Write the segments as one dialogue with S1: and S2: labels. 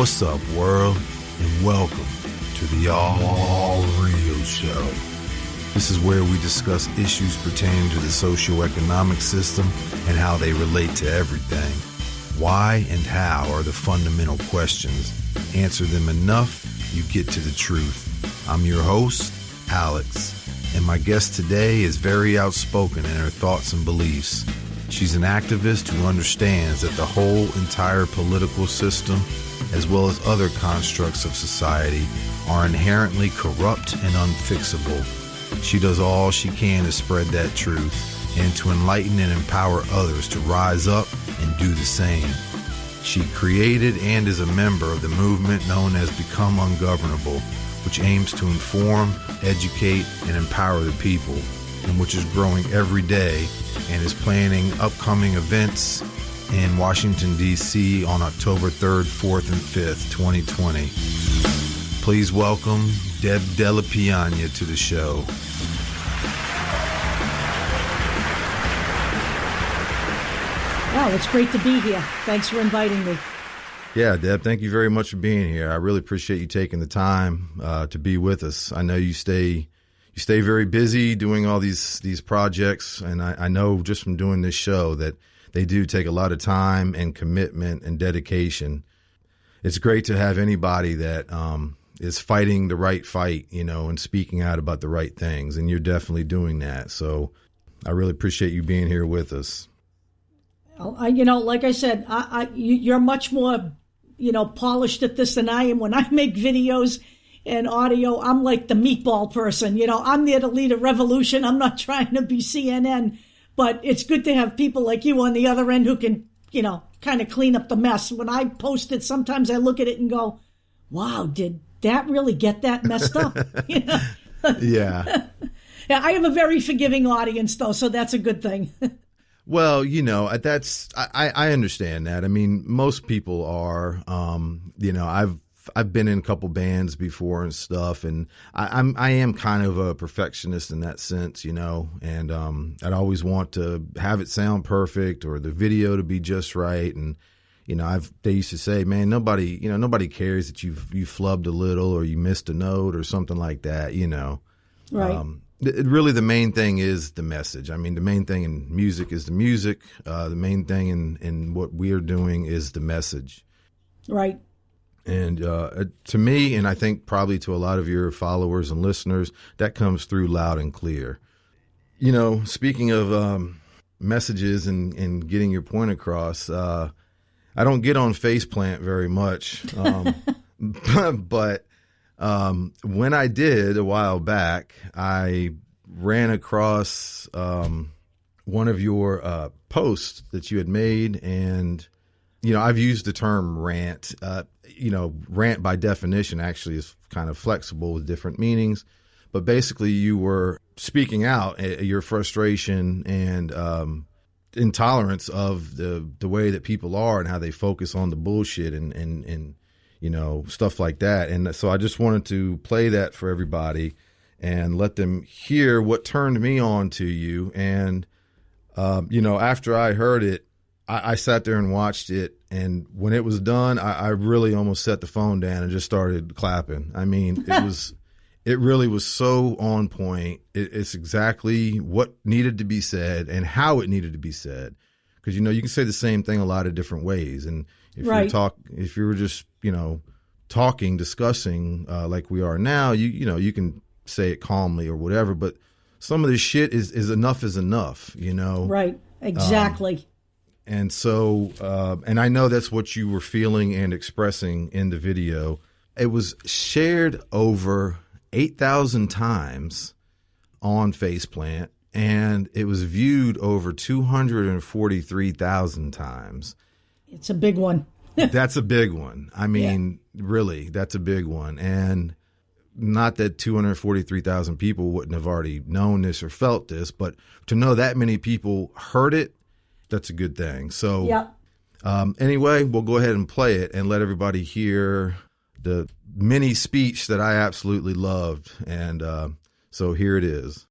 S1: What's up, world, and welcome to the All Real Show. This is where we discuss issues pertaining to the socioeconomic system and how they relate to everything. Why and how are the fundamental questions. Answer them enough, you get to the truth. I'm your host, Alex, and my guest today is very outspoken in her thoughts and beliefs. She's an activist who understands that the whole entire political system, as well as other constructs of society, are inherently corrupt and unfixable. She does all she can to spread that truth and to enlighten and empower others to rise up and do the same. She created and is a member of the movement known as Become Ungovernable, which aims to inform, educate, and empower the people, and which is growing every day and is planning upcoming events in Washington, D.C. on October 3rd, 4th, and 5th, 2020. Please welcome Deb Della Piana to the show.
S2: Wow, it's great to be here. Thanks for inviting me.
S1: Yeah, Deb, thank you very much for being here. I really appreciate you taking the time to be with us. I know you stay very busy doing all these projects, and I know just from doing this show that they do take a lot of time and commitment and dedication. It's great to have anybody that is fighting the right fight, and speaking out about the right things, and you're definitely doing that. So I really appreciate you being here with us.
S2: Like I said, you're much more, polished at this than I am. When I make videos and audio, I'm like the meatball person. I'm there to lead a revolution. I'm not trying to be CNN, but it's good to have people like you on the other end who can, kind of clean up the mess. When I post it, sometimes I look at it and go, wow, did that really get that messed up?
S1: Yeah.
S2: Yeah, I have a very forgiving audience, though, so that's a good thing.
S1: Well, I understand that. I mean, most people are, I've been in a couple bands before and stuff, and I am kind of a perfectionist in that sense, and I'd always want to have it sound perfect or the video to be just right. And, they used to say, man, nobody cares that you flubbed a little or you missed a note or something like that,
S2: Right.
S1: Really, the main thing is the message. I mean, the main thing in music is the music. The main thing in what we are doing is the message.
S2: Right.
S1: And to me, and I think probably to a lot of your followers and listeners, that comes through loud and clear. Speaking of messages and getting your point across, I don't get on Faceplant very much, but when I did a while back, I ran across one of your posts that you had made, and I've used the term rant. Rant by definition actually is kind of flexible with different meanings, but basically you were speaking out your frustration and intolerance of the way that people are and how they focus on the bullshit and stuff like that. And so I just wanted to play that for everybody and let them hear what turned me on to you. And, after I heard it, I sat there and watched it. And when it was done, I really almost set the phone down and just started clapping. I mean, it really was so on point. It's exactly what needed to be said and how it needed to be said. Because, you can say the same thing a lot of different ways. And if you were just, discussing like we are now, you can say it calmly or whatever. But some of this shit is enough is enough,
S2: Right. Exactly.
S1: And so, and I know that's what you were feeling and expressing in the video. It was shared over 8,000 times on Faceplant, and it was viewed over 243,000 times.
S2: It's a big one.
S1: That's a big one. I mean, really, that's a big one. And not that 243,000 people wouldn't have already known this or felt this, but to know that many people heard it, that's a good thing. So anyway, we'll go ahead and play it and let everybody hear the mini speech that I absolutely loved. And so here it is.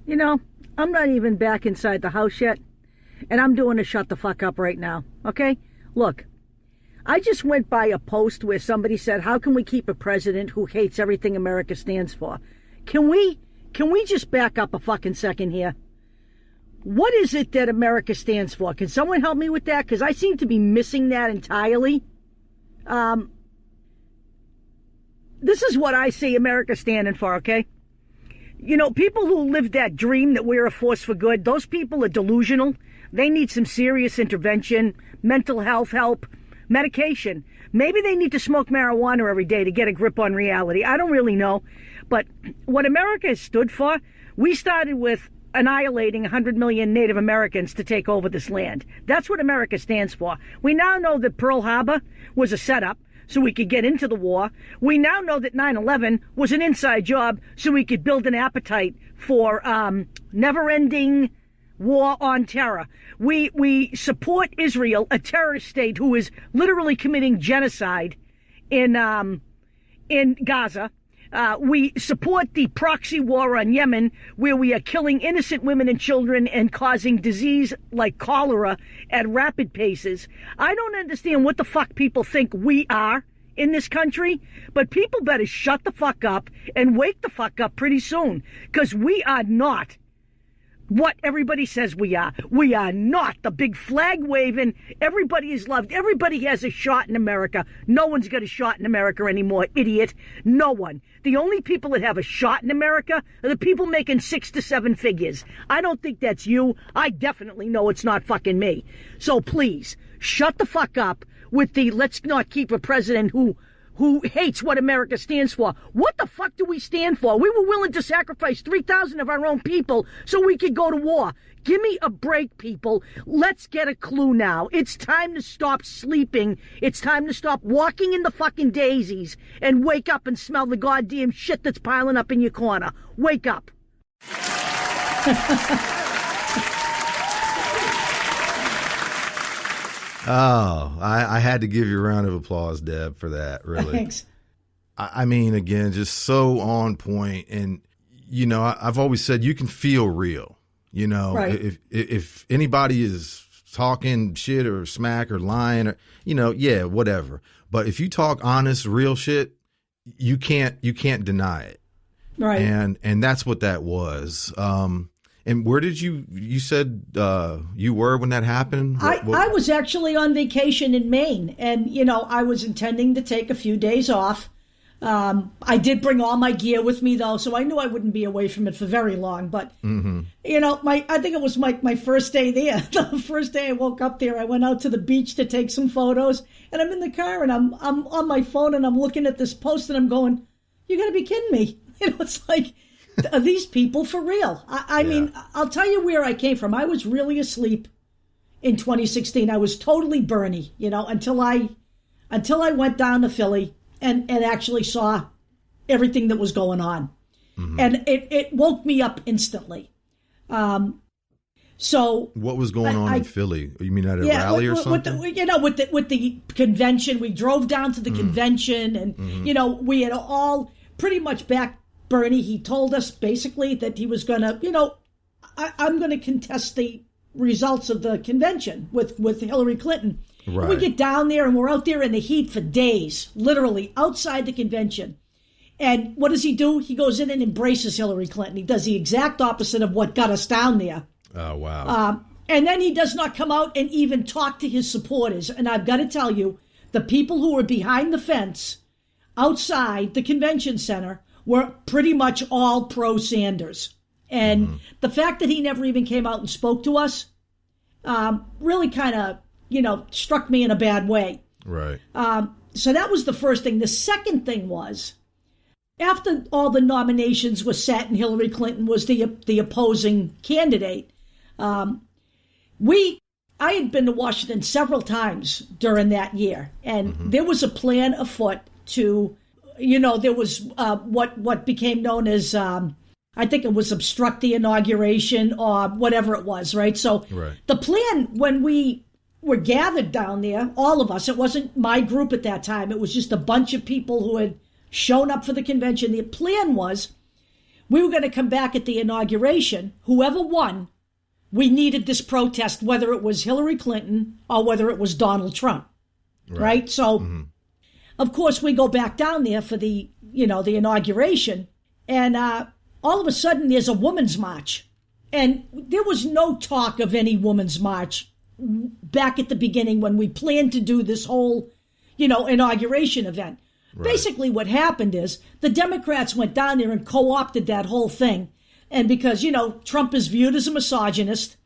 S2: I'm not even back inside the house yet, and I'm doing a shut the fuck up right now, okay? Look, I just went by a post where somebody said, how can we keep a president who hates everything America stands for? Can we just back up a fucking second here? What is it that America stands for? Can someone help me with that? Because I seem to be missing that entirely. This is what I see America standing for, okay? You know, people who live that dream that we're a force for good, those people are delusional. They need some serious intervention, mental health help, medication. Maybe they need to smoke marijuana every day to get a grip on reality. I don't really know. But what America has stood for, we started with annihilating 100 million Native Americans to take over this land. That's what America stands for. We now know that Pearl Harbor was a setup so we could get into the war. We now know that 9/11 was an inside job so we could build an appetite for never-ending war on terror. We support Israel, a terrorist state who is literally committing genocide in Gaza. We support the proxy war on Yemen, where we are killing innocent women and children and causing disease like cholera at rapid paces. I don't understand what the fuck people think we are in this country, but people better shut the fuck up and wake the fuck up pretty soon, because we are not what everybody says we are. We are not the big flag waving, everybody is loved, everybody has a shot in America. No one's got a shot in America anymore, idiot. No one. The only people that have a shot in America are the people making 6 to 7 figures. I don't think that's you. I definitely know it's not fucking me. So please, shut the fuck up with the let's not keep a president who hates what America stands for. What the fuck do we stand for? We were willing to sacrifice 3,000 of our own people so we could go to war. Give me a break, people. Let's get a clue now. It's time to stop sleeping. It's time to stop walking in the fucking daisies and wake up and smell the goddamn shit that's piling up in your corner. Wake up.
S1: Oh, I had to give you a round of applause, Deb, for that, really.
S2: Thanks.
S1: I mean, again, just so on point. And, you know, I've always said you can feel real. You know,
S2: right.
S1: If anybody is talking shit or smack or lying or, you know, yeah, whatever. But if you talk honest, real shit, you can't deny it.
S2: Right.
S1: And that's what that was. And where did you said you were when that happened?
S2: I was actually on vacation in Maine, and, you know, I was intending to take a few days off. I did bring all my gear with me, though, so I knew I wouldn't be away from it for very long. But, you know, I think it was my first day there. The first day I woke up there, I went out to the beach to take some photos, and I'm in the car, and I'm on my phone, and I'm looking at this post, and I'm going, you got to be kidding me. You know, it's like, are these people for real? I mean, I'll tell you where I came from. I was really asleep in 2016. I was totally Bernie, you know, until I went down to Philly and actually saw everything that was going on. And it woke me up instantly. So
S1: what was going on in Philly? You mean at a rally or something?
S2: With the convention, we drove down to the convention, and you know, we had all pretty much backed Bernie. He told us basically that he was going to, you know, I'm going to contest the results of the convention with Hillary Clinton. Right. We get down there and we're out there in the heat for days, literally outside the convention. And what does he do? He goes in and embraces Hillary Clinton. He does the exact opposite of what got us down there.
S1: Oh, wow.
S2: And then he does not come out and even talk to his supporters. And I've got to tell you, the people who were behind the fence outside the convention center were pretty much all pro-Sanders. And the fact that he never even came out and spoke to us really kind of, you know, struck me in a bad way.
S1: Right.
S2: So that was the first thing. The second thing was, after all the nominations were set and Hillary Clinton was the opposing candidate, I had been to Washington several times during that year. And there was a plan afoot to, you know, there was what became known as, I think it was obstruct the inauguration or whatever it was, right? So the plan, when we were gathered down there, all of us, it wasn't my group at that time, it was just a bunch of people who had shown up for the convention. The plan was we were going to come back at the inauguration. Whoever won, we needed this protest, whether it was Hillary Clinton or whether it was Donald Trump. right? So, of course, we go back down there for the inauguration, and all of a sudden there's a women's march. And there was no talk of any women's march back at the beginning when we planned to do this whole, inauguration event. Right. Basically what happened is the Democrats went down there and co-opted that whole thing. And because, Trump is viewed as a misogynist,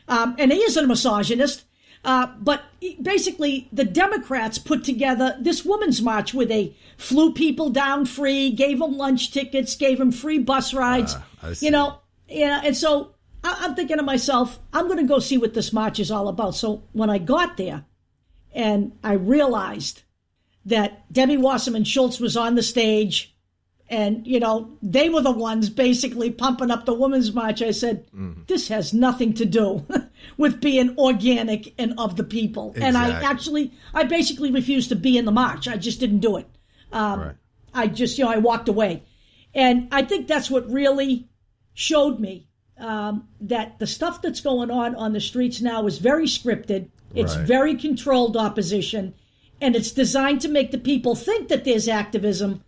S2: and he is a misogynist, but basically the Democrats put together this women's march where they flew people down free, gave them lunch tickets, gave them free bus rides, and so I'm thinking to myself, I'm going to go see what this march is all about. So when I got there and I realized that Debbie Wasserman Schultz was on the stage and, they were the ones basically pumping up the women's march, I said, this has nothing to do with being organic and of the people. Exactly. And I basically refused to be in the march. I just didn't do it. Right. I just, I walked away. And I think that's what really showed me that the stuff that's going on the streets now is very scripted. It's very controlled opposition, and it's designed to make the people think that there's activism.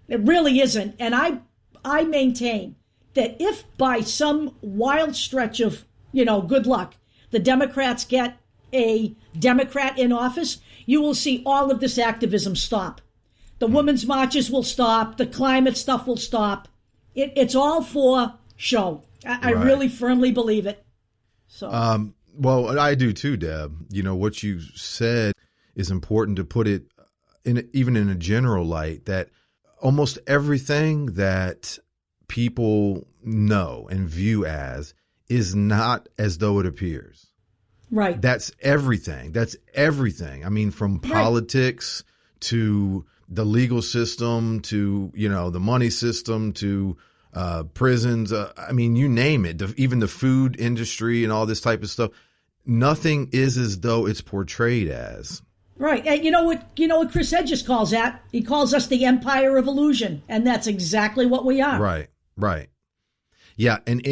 S2: It really isn't. And I maintain that if by some wild stretch of, good luck, the Democrats get a Democrat in office, you will see all of this activism stop. The women's marches will stop. The climate stuff will stop. It's all for show. I really firmly believe it. So,
S1: well, I do too, Deb. What you said is important to put it even in a general light, that almost everything that people know and view as is not as though it appears.
S2: Right.
S1: That's everything. I mean, from politics to the legal system to, the money system to prisons. I mean, you name it, even the food industry and all this type of stuff. Nothing is as though it's portrayed as.
S2: Right. And you know what Chris Hedges calls that? He calls us the empire of illusion. And that's exactly what we are.
S1: Right. Yeah. And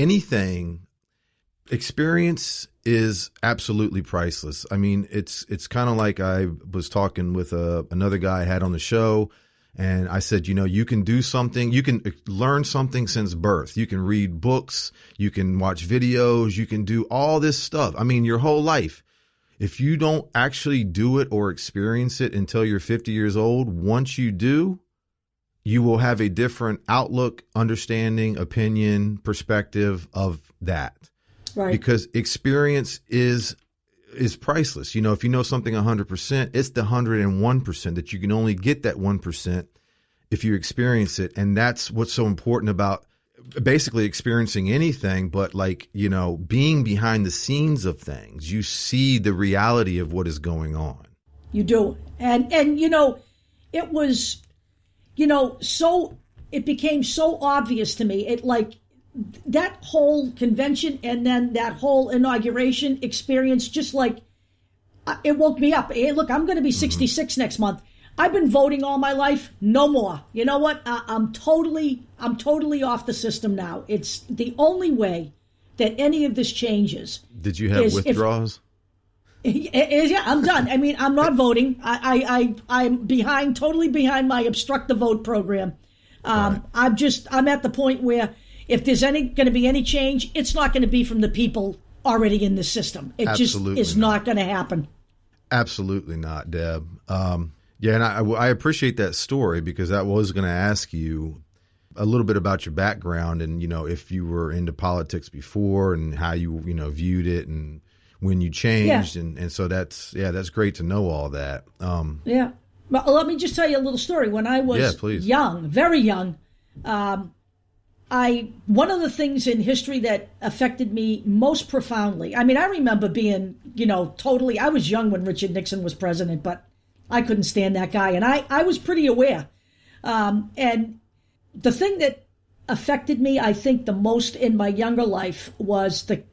S1: experience is absolutely priceless. I mean, it's kind of like I was talking with another guy I had on the show. And I said, you can do something, you can learn something since birth. You can read books, you can watch videos, you can do all this stuff. I mean, your whole life. If you don't actually do it or experience it until you're 50 years old, once you do, you will have a different outlook, understanding, opinion, perspective of that.
S2: Right.
S1: Because experience is priceless. If you know something 100%, it's the 101% that you can only get that 1% if you experience it. And that's what's so important about basically experiencing anything, but being behind the scenes of things. You see the reality of what is going on.
S2: You do. And it was, it became so obvious to me. That whole convention and then that whole inauguration experience, it woke me up. Hey, look, I'm going to be 66 next month. I've been voting all my life. No more. You know what? I'm totally off the system now. It's the only way that any of this changes.
S1: Did you have withdrawals?
S2: Yeah, I'm done. I mean, I'm not voting. I'm totally behind my obstruct the vote program. Right. I'm at the point where if there's going to be any change, it's not going to be from the people already in the system. It Absolutely just is not going to happen.
S1: Absolutely not, Deb. Yeah, and I appreciate that story because I was going to ask you a little bit about your background and, if you were into politics before and how you, viewed it and when you changed. Yeah. And so that's great to know all that.
S2: Yeah. Well, let me just tell you a little story. When I was young, very young, one of the things in history that affected me most profoundly, I mean, I remember being, I was young when Richard Nixon was president, but I couldn't stand that guy. And I was pretty aware. And the thing that affected me, I think, the most in my younger life was the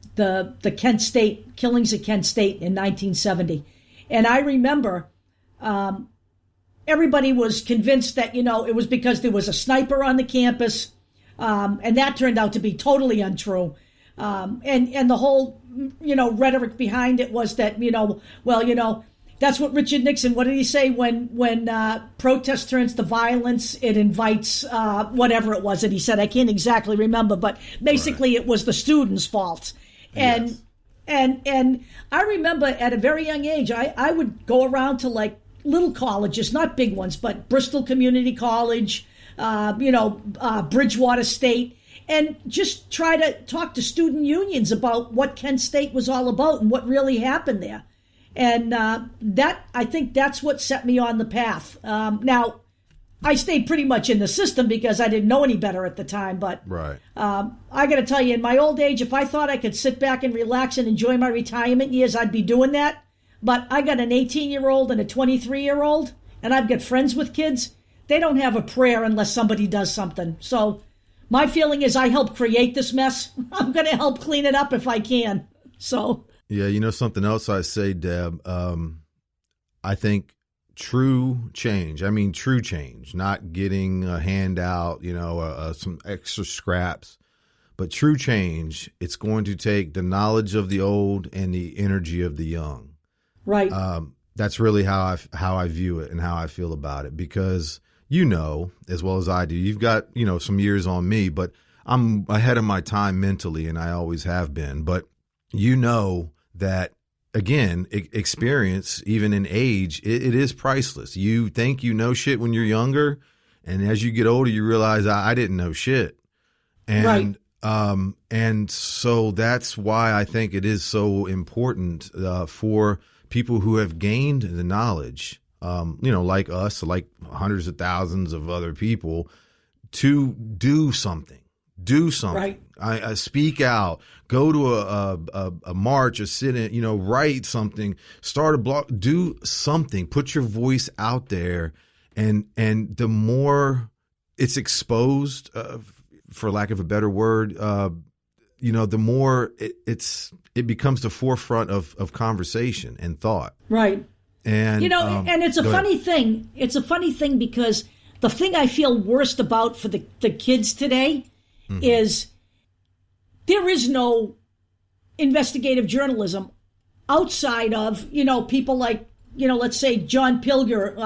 S2: Kent State, killings at Kent State in 1970. And I remember everybody was convinced that, it was because there was a sniper on the campus. And that turned out to be totally untrue. And the whole, rhetoric behind it was that, That's what Richard Nixon, what did he say? When protest turns to violence, it invites whatever it was that he said. I can't exactly remember, but basically It was the students' fault. And
S1: Yes.
S2: and I remember at a very young age, I would go around to like little colleges, not big ones, but Bristol Community College, Bridgewater State, and just try to talk to student unions about what Kent State was all about and what really happened there. And I think that's what set me on the path. Now, I stayed pretty much in the system because I didn't know any better at the time. But
S1: Right.
S2: I got to tell you, in my old age, if I thought I could sit back and relax and enjoy my retirement years, I'd be doing that. But I got an 18-year-old and a 23-year-old, and I've got friends with kids. They don't have a prayer unless somebody does something. So my feeling is I helped create this mess. I'm going to help clean it up if I can. So.
S1: Yeah, you know something else I say, Deb. I think true change. I mean, true change, not getting a handout, some extra scraps, but true change. It's going to take the knowledge of the old and the energy of the young.
S2: Right.
S1: That's really how I view it and how I feel about it, because as well as I do, you've got some years on me, but I'm ahead of my time mentally, and I always have been. But that, again, experience, even in age, it is priceless. You think you know shit when you're younger, and as you get older, you realize I didn't know shit. And and so that's why I think it is so important for people who have gained the knowledge, like us, like hundreds of thousands of other people, to do something. Do something.
S2: Right.
S1: I speak out. Go to a march, a sit-in. Write something. Start a blog. Do something. Put your voice out there, and the more it's exposed, for lack of a better word, the more it becomes the forefront of conversation and thought.
S2: Right.
S1: And
S2: and it's a funny thing. It's a funny thing because the thing I feel worst about for the kids today is there is no investigative journalism outside of, people like, let's say John Pilger,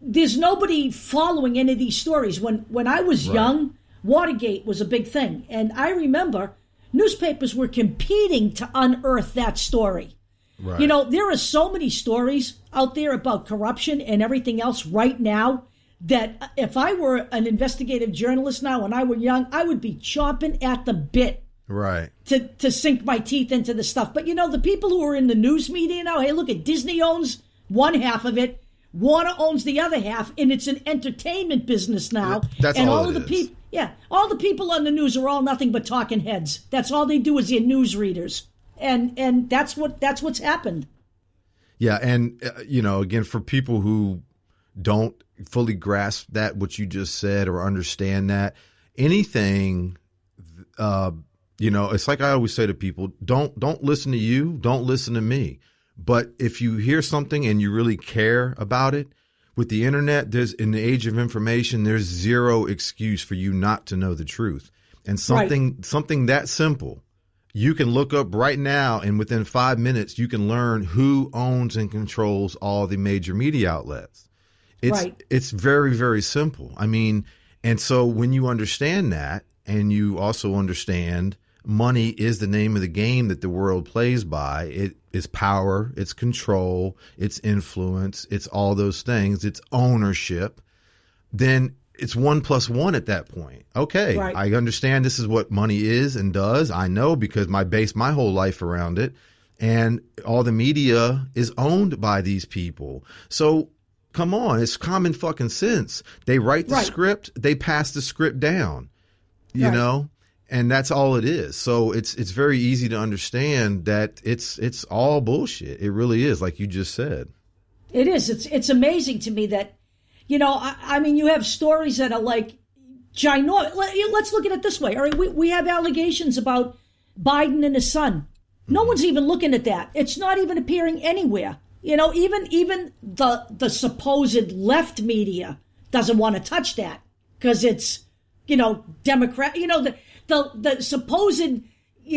S2: there's nobody following any of these stories. When I was young, Watergate was a big thing. And I remember newspapers were competing to unearth that story.
S1: Right.
S2: There are so many stories out there about corruption and everything else right now that if I were an investigative journalist now when I were young, I would be chomping at the bit to sink my teeth into the stuff. But, the people who are in the news media now, hey, look at Disney owns one half of it. Warner owns the other half, and it's an entertainment business now.
S1: That's
S2: and
S1: all
S2: of
S1: it
S2: the
S1: is.
S2: All the people on the news are all nothing but talking heads. That's all they do is they're news readers. And that's what's happened.
S1: Yeah, and again, for people who don't fully grasp that, what you just said, or understand that, anything, it's like I always say to people, don't listen to you, don't listen to me. But if you hear something and you really care about it, with the internet, in the age of information, there's zero excuse for you not to know the truth. And something that simple, you can look up right now, and within 5 minutes, you can learn who owns and controls all the major media outlets. It's very, very simple. I mean, and so when you understand that, and you also understand money is the name of the game that the world plays by, it is power, it's control, it's influence, it's all those things, it's ownership, then it's 1 + 1 at that point. Okay, I understand this is what money is and does. I know because I base my whole life around it. And all the media is owned by these people. So come on, it's common fucking sense. They write the script, they pass the script down, you know? And that's all it is. So it's very easy to understand that it's all bullshit. It really is, like you just said.
S2: It is. It's amazing to me that, I mean, you have stories that are like ginormous. Let's look at it this way. All right, we have allegations about Biden and his son. No one's even looking at that. It's not even appearing anywhere. Even the supposed left media doesn't want to touch that because it's, Democrat. The supposed,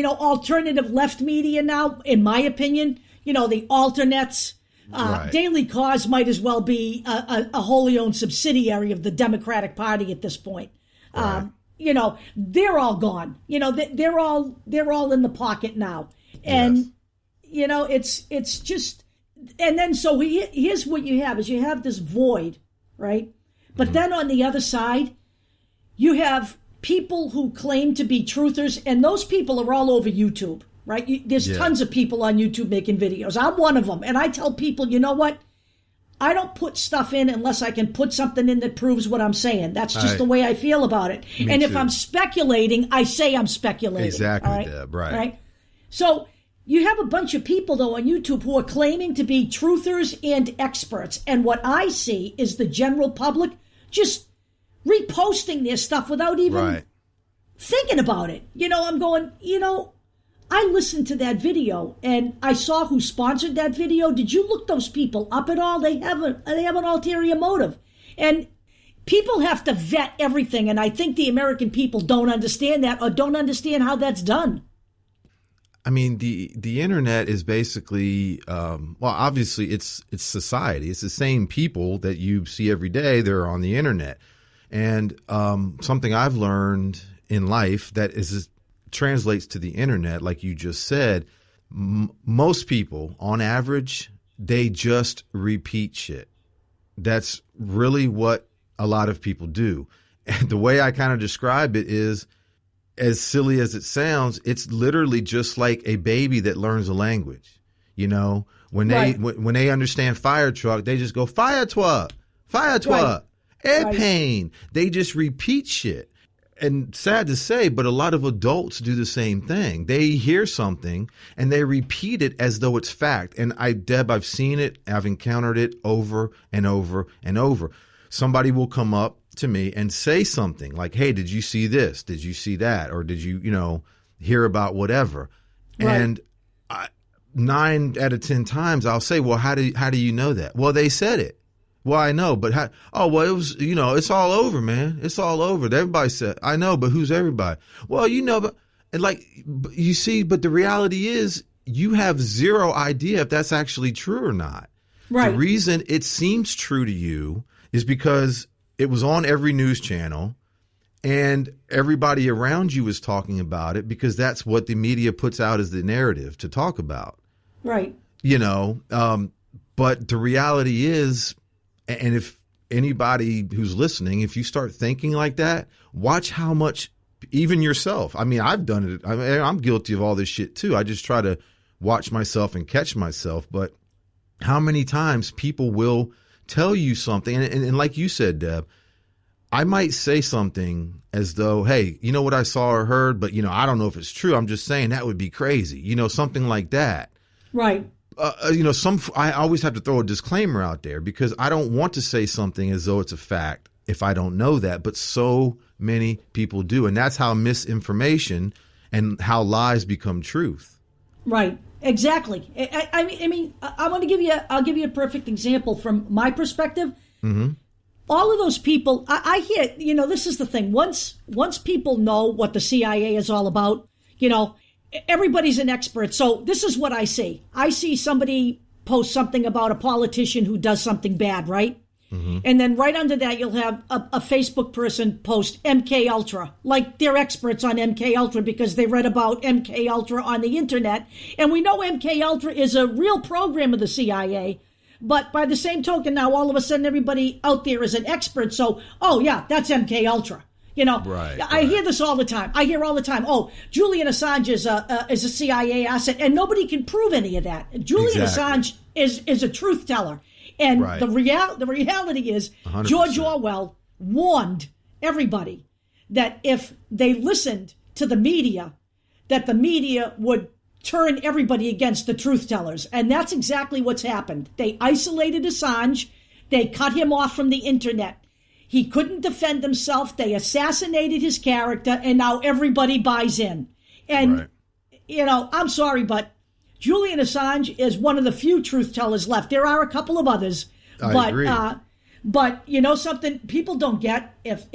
S2: alternative left media now, in my opinion, the alternates,
S1: Right.
S2: Daily Cause might as well be a wholly owned subsidiary of the Democratic Party at this point.
S1: Right.
S2: They're all gone. They're all in the pocket now. And, it's just, and then so here's what you have is you have this void, right? But then on the other side, you have people who claim to be truthers, and those people are all over YouTube, right? There's tons of people on YouTube making videos. I'm one of them. And I tell people, you know what? I don't put stuff in unless I can put something in that proves what I'm saying. That's just the way I feel about it. And if I'm speculating, I say I'm speculating.
S1: Exactly,
S2: right?
S1: Deb, right.
S2: Right? So you have a bunch of people, though, on YouTube who are claiming to be truthers and experts. And what I see is the general public just reposting their stuff without even thinking about it. I'm going, I listened to that video and I saw who sponsored that video. Did you look those people up at all? They have an ulterior motive. And people have to vet everything. And I think the American people don't understand that or don't understand how that's done.
S1: I mean, the internet is basically, obviously it's society. It's the same people that you see every day. They're on the internet. And something I've learned in life that translates to the internet, like you just said, most people on average, they just repeat shit. That's really what a lot of people do. And the way I kind of describe it is, as silly as it sounds, it's literally just like a baby that learns a language. When they understand fire truck, they just go fire truck, airplane. They just repeat shit. And sad to say, but a lot of adults do the same thing. They hear something and they repeat it as though it's fact. And Deb, I've seen it. I've encountered it over and over and over. Somebody will come up to me and say something like, hey, did you see this? Did you see that? Or did you, hear about whatever? Right. And 9 out of 10 times I'll say, well, how do you know that? Well, they said it. Well, I know, but how? Oh, well, it was, it's all over, man. It's all over. Everybody said, I know, but who's everybody? Well, but you see, but the reality is you have zero idea if that's actually true or not. Right. The reason it seems true to you is because it was on every news channel and everybody around you is talking about it because that's what the media puts out as the narrative to talk about.
S2: Right.
S1: But the reality is, and if anybody who's listening, if you start thinking like that, watch how much, even yourself. I mean, I've done it. I'm guilty of all this shit too. I just try to watch myself and catch myself. But how many times people will tell you something, and like you said, Deb, I might say something as though, hey, you know what I saw or heard, but I don't know if it's true. I'm just saying that would be crazy. Something like that.
S2: Right.
S1: I always have to throw a disclaimer out there because I don't want to say something as though it's a fact if I don't know that, but so many people do. And that's how misinformation and how lies become truth.
S2: Right. Exactly. I'll give you a perfect example from my perspective. Mm-hmm. All of those people, I hear, this is the thing. Once people know what the CIA is all about, everybody's an expert. So this is what I see. I see somebody post something about a politician who does something bad, right? Mm-hmm. And then right under that, you'll have a Facebook person post MK Ultra, like they're experts on MK Ultra because they read about MK Ultra on the internet. And we know MK Ultra is a real program of the CIA. But by the same token, now all of a sudden everybody out there is an expert. So, oh yeah, that's MK Ultra. I hear this all the time. I hear all the time, oh, Julian Assange is a CIA asset, and nobody can prove any of that. Julian Assange is a truth teller. And the reality is 100%. George Orwell warned everybody that if they listened to the media, that the media would turn everybody against the truth tellers. And that's exactly what's happened. They isolated Assange. They cut him off from the internet. He couldn't defend himself. They assassinated his character, and now everybody buys in. And, I'm sorry, but Julian Assange is one of the few truth tellers left. There are a couple of others.
S1: I agree.
S2: But something people don't get, if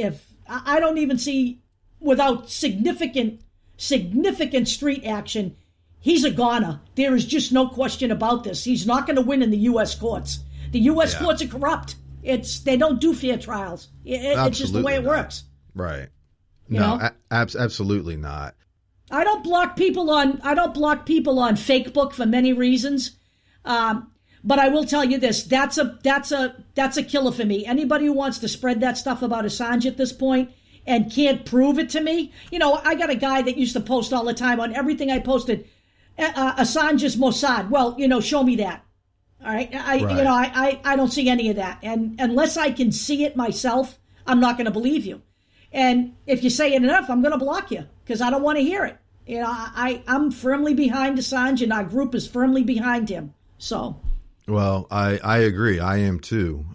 S2: I don't even see, without significant street action, he's a goner. There is just no question about this. He's not going to win in the U.S. courts. The U.S. courts are corrupt. They don't do fair trials. It's just the way it works.
S1: Right.
S2: You know?
S1: Absolutely not.
S2: I don't block people on Facebook for many reasons. But I will tell you this, that's a killer for me. Anybody who wants to spread that stuff about Assange at this point and can't prove it to me, I got a guy that used to post all the time on everything I posted, Assange is Mossad. Well, show me that. All right. I don't see any of that. And unless I can see it myself, I'm not going to believe you. And if you say it enough, I'm going to block you because I don't want to hear it. I'm firmly behind Assange and our group is firmly behind him. So.
S1: Well, I agree. I am too.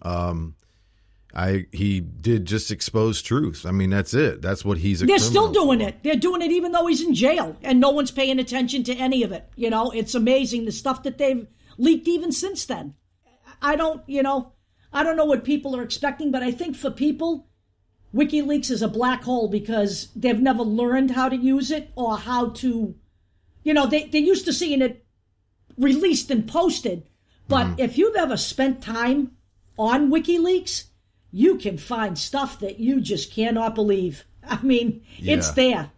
S1: He did just expose truth. I mean, that's it. That's what he's.
S2: They're still doing it. They're doing it even though he's in jail, and no one's paying attention to any of it. It's amazing the stuff that they've leaked even since then. I don't know what people are expecting, but I think for people, WikiLeaks is a black hole because they've never learned how to use it or how to, they're used to seeing it released and posted. But if you've ever spent time on WikiLeaks, you can find stuff that you just cannot believe. I mean, it's there,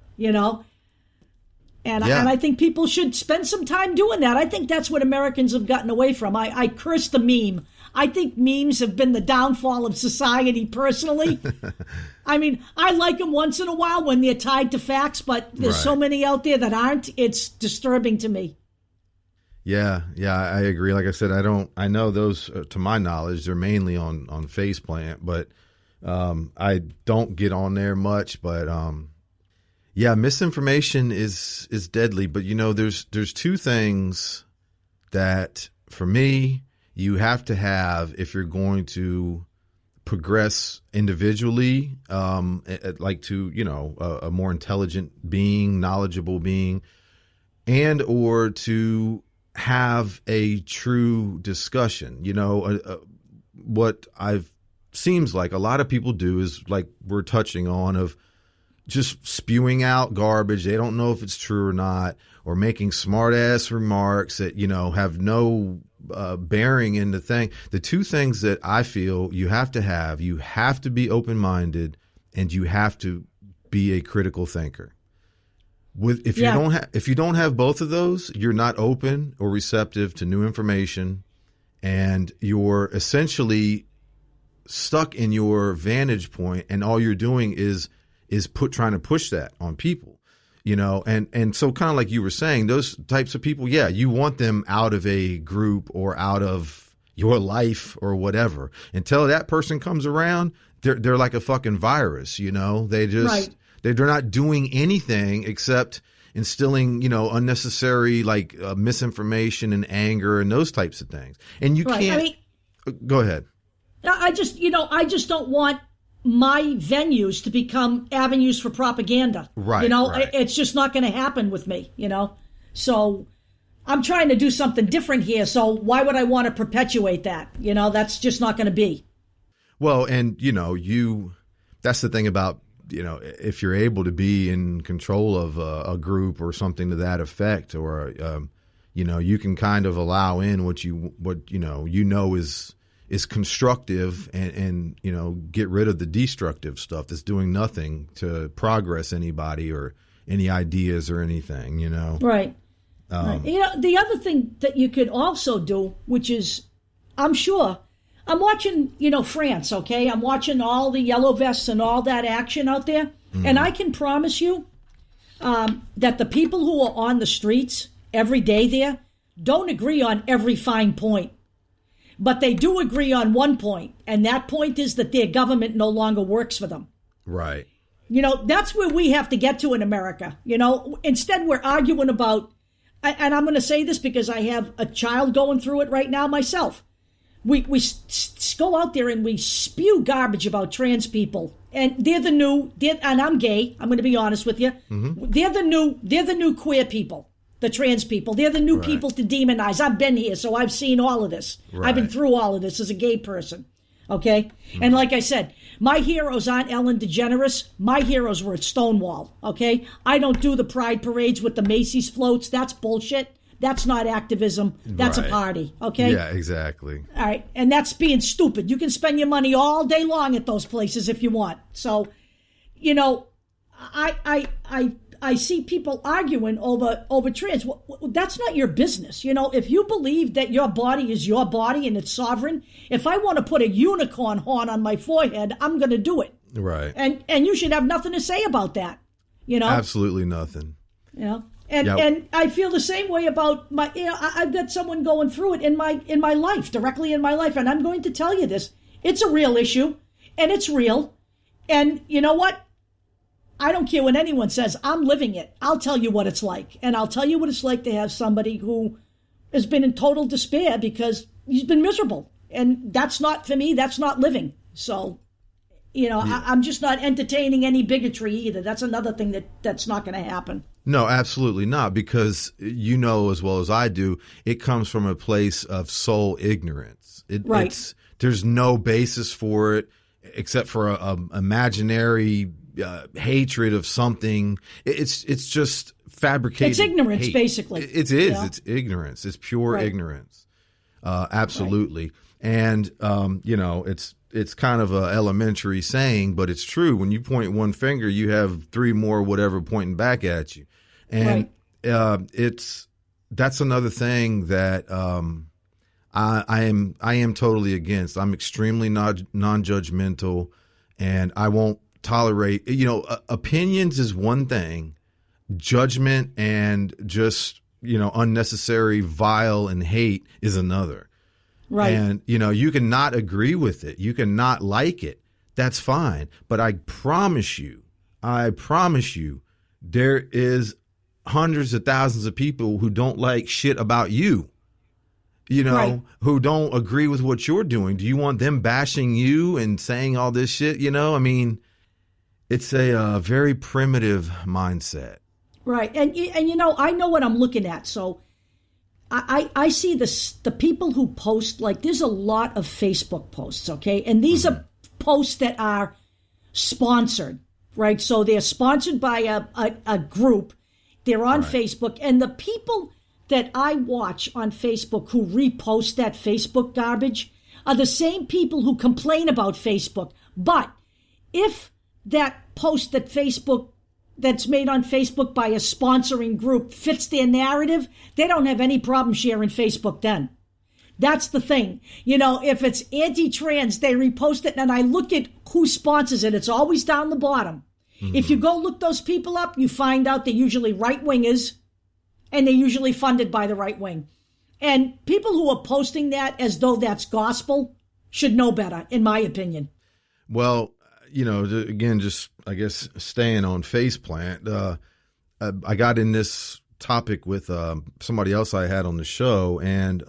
S2: And I think people should spend some time doing that. I think that's what Americans have gotten away from. I curse the meme. I think memes have been the downfall of society personally. I mean, I like them once in a while when they're tied to facts, but there's so many out there that aren't. It's disturbing to me.
S1: Yeah, I agree. Like I said, I know those, to my knowledge, they're mainly on Faceplant, but I don't get on there much. But misinformation is deadly. But there's two things that for me you have to have if you're going to progress individually, like to a more intelligent being, knowledgeable being, and or to have a true discussion. What I've seems like a lot of people do is like we're touching on of just spewing out garbage. They don't know if it's true or not, or making smart ass remarks that, have no bearing in the thing. The two things that I feel you have to be open-minded and you have to be a critical thinker. If you don't have both of those, you're not open or receptive to new information, and you're essentially stuck in your vantage point, and all you're doing is trying to push that on people, and so kind of like you were saying, those types of people, you want them out of a group or out of your life or whatever. Until that person comes around, they're like a fucking virus, they just. Right. They're not doing anything except instilling, unnecessary misinformation and anger and those types of things. And you can't. Go ahead.
S2: I just don't want my venues to become avenues for propaganda.
S1: Right.
S2: It's just not going to happen with me. So I'm trying to do something different here. So why would I want to perpetuate that? That's just not going to be.
S1: Well, and that's the thing about. If you're able to be in control of a group or something to that effect, or you can kind of allow in what is constructive and get rid of the destructive stuff that's doing nothing to progress anybody or any ideas or anything.
S2: Right. The other thing that you could also do, which is, I'm sure. I'm watching, France, okay? I'm watching all the yellow vests and all that action out there. Mm-hmm. And I can promise you that the people who are on the streets every day there don't agree on every fine point. But they do agree on one point, and that point is that their government no longer works for them.
S1: Right.
S2: That's where we have to get to in America. Instead we're arguing about, and I'm going to say this because I have a child going through it right now myself. We go out there and we spew garbage about trans people, and and I'm gay. I'm going to be honest with you. Mm-hmm. They're the new queer people, the trans people. They're the new people to demonize. I've been here, so I've seen all of this. Right. I've been through all of this as a gay person. Okay? And like I said, my heroes aren't Ellen DeGeneres. My heroes were at Stonewall. Okay? I don't do the pride parades with the Macy's floats. That's bullshit. That's not activism. That's a party. Okay?
S1: Yeah, exactly.
S2: All right. And that's being stupid. You can spend your money all day long at those places if you want. So, you know, I see people arguing over trans. Well, that's not your business. You know, if you believe that your body is your body and it's sovereign, if I want to put a unicorn horn on my forehead, I'm going to do it.
S1: Right.
S2: And you should have nothing to say about that. You know?
S1: Absolutely nothing.
S2: You know? And I feel the same way about my, you know, I've got someone going through it in my life, directly in my life. And I'm going to tell you this. It's a real issue and it's real. And you know what? I don't care what anyone says. I'm living it. I'll tell you what it's like. And I'll tell you what it's like to have somebody who has been in total despair because he's been miserable. And that's not, for me, that's not living. So, you know, I'm just not entertaining any bigotry either. That's another thing that's not going to happen.
S1: No, absolutely not. Because you know as well as I do, it comes from a place of soul ignorance. There's no basis for it except for a imaginary hatred of something. It's just fabricated.
S2: It's ignorance,
S1: hate.
S2: basically.
S1: It is. Yeah. It's ignorance. It's pure ignorance. Absolutely. Right. And you know, it's kind of a elementary saying, but it's true. When you point one finger, you have three more whatever pointing back at you. And that's another thing that I am totally against. I'm extremely non-judgmental, and I won't tolerate, you know, opinions is one thing, judgment and just, you know, unnecessary vile and hate is another. Right. And, you know, you can not agree with it. You can not like it. That's fine. But I promise you, there is hundreds of thousands of people who don't like shit about you, you know, who don't agree with what you're doing. Do you want them bashing you and saying all this shit? You know, I mean, it's a very primitive mindset. Right.
S2: And you know, I know what I'm looking at. So I see the people who post, like there's a lot of Facebook posts, okay? And these are posts that are sponsored, right? So they're sponsored by a group. They're on Facebook. And the people that I watch on Facebook who repost that Facebook garbage are the same people who complain about Facebook. But if that post that's made on Facebook by a sponsoring group fits their narrative, they don't have any problem sharing Facebook then. That's the thing. You know, if it's anti-trans, they repost it, and I look at who sponsors it. It's always down the bottom. If you go look those people up, you find out they're usually right-wingers, and they're usually funded by the right wing. And people who are posting that as though that's gospel should know better, in my opinion.
S1: Well, you know, again, just, I guess, staying on faceplant, I got in this topic with somebody else I had on the show. And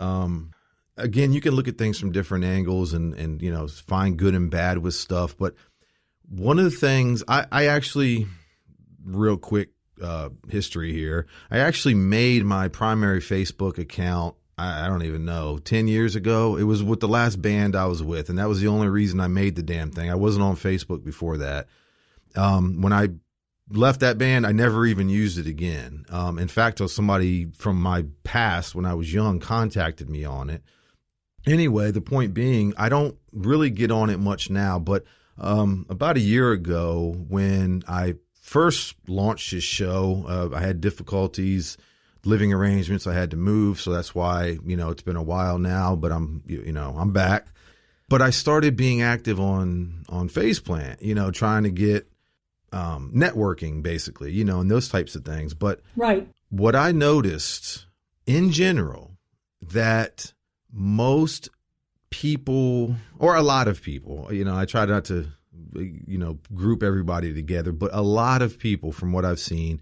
S1: again, you can look at things from different angles and, you know, find good and bad with stuff. But one of the things I actually, real quick history here, I actually made my primary Facebook account, I don't even know, 10 years ago. It was with the last band I was with, and that was the only reason I made the damn thing. I wasn't on Facebook before that. When I left that band, I never even used it again. In fact, somebody from my past when I was young contacted me on it. Anyway, the point being, I don't really get on it much now, but about a year ago when I first launched his show, I had difficulties, living arrangements. I had to move. So that's why, you know, it's been a while now, but I'm back. But I started being active on Faceplant, you know, trying to get networking basically, you know, and those types of things. But what I noticed in general, that most people, or a lot of people, you know, I try not to, you know, group everybody together, but a lot of people from what I've seen,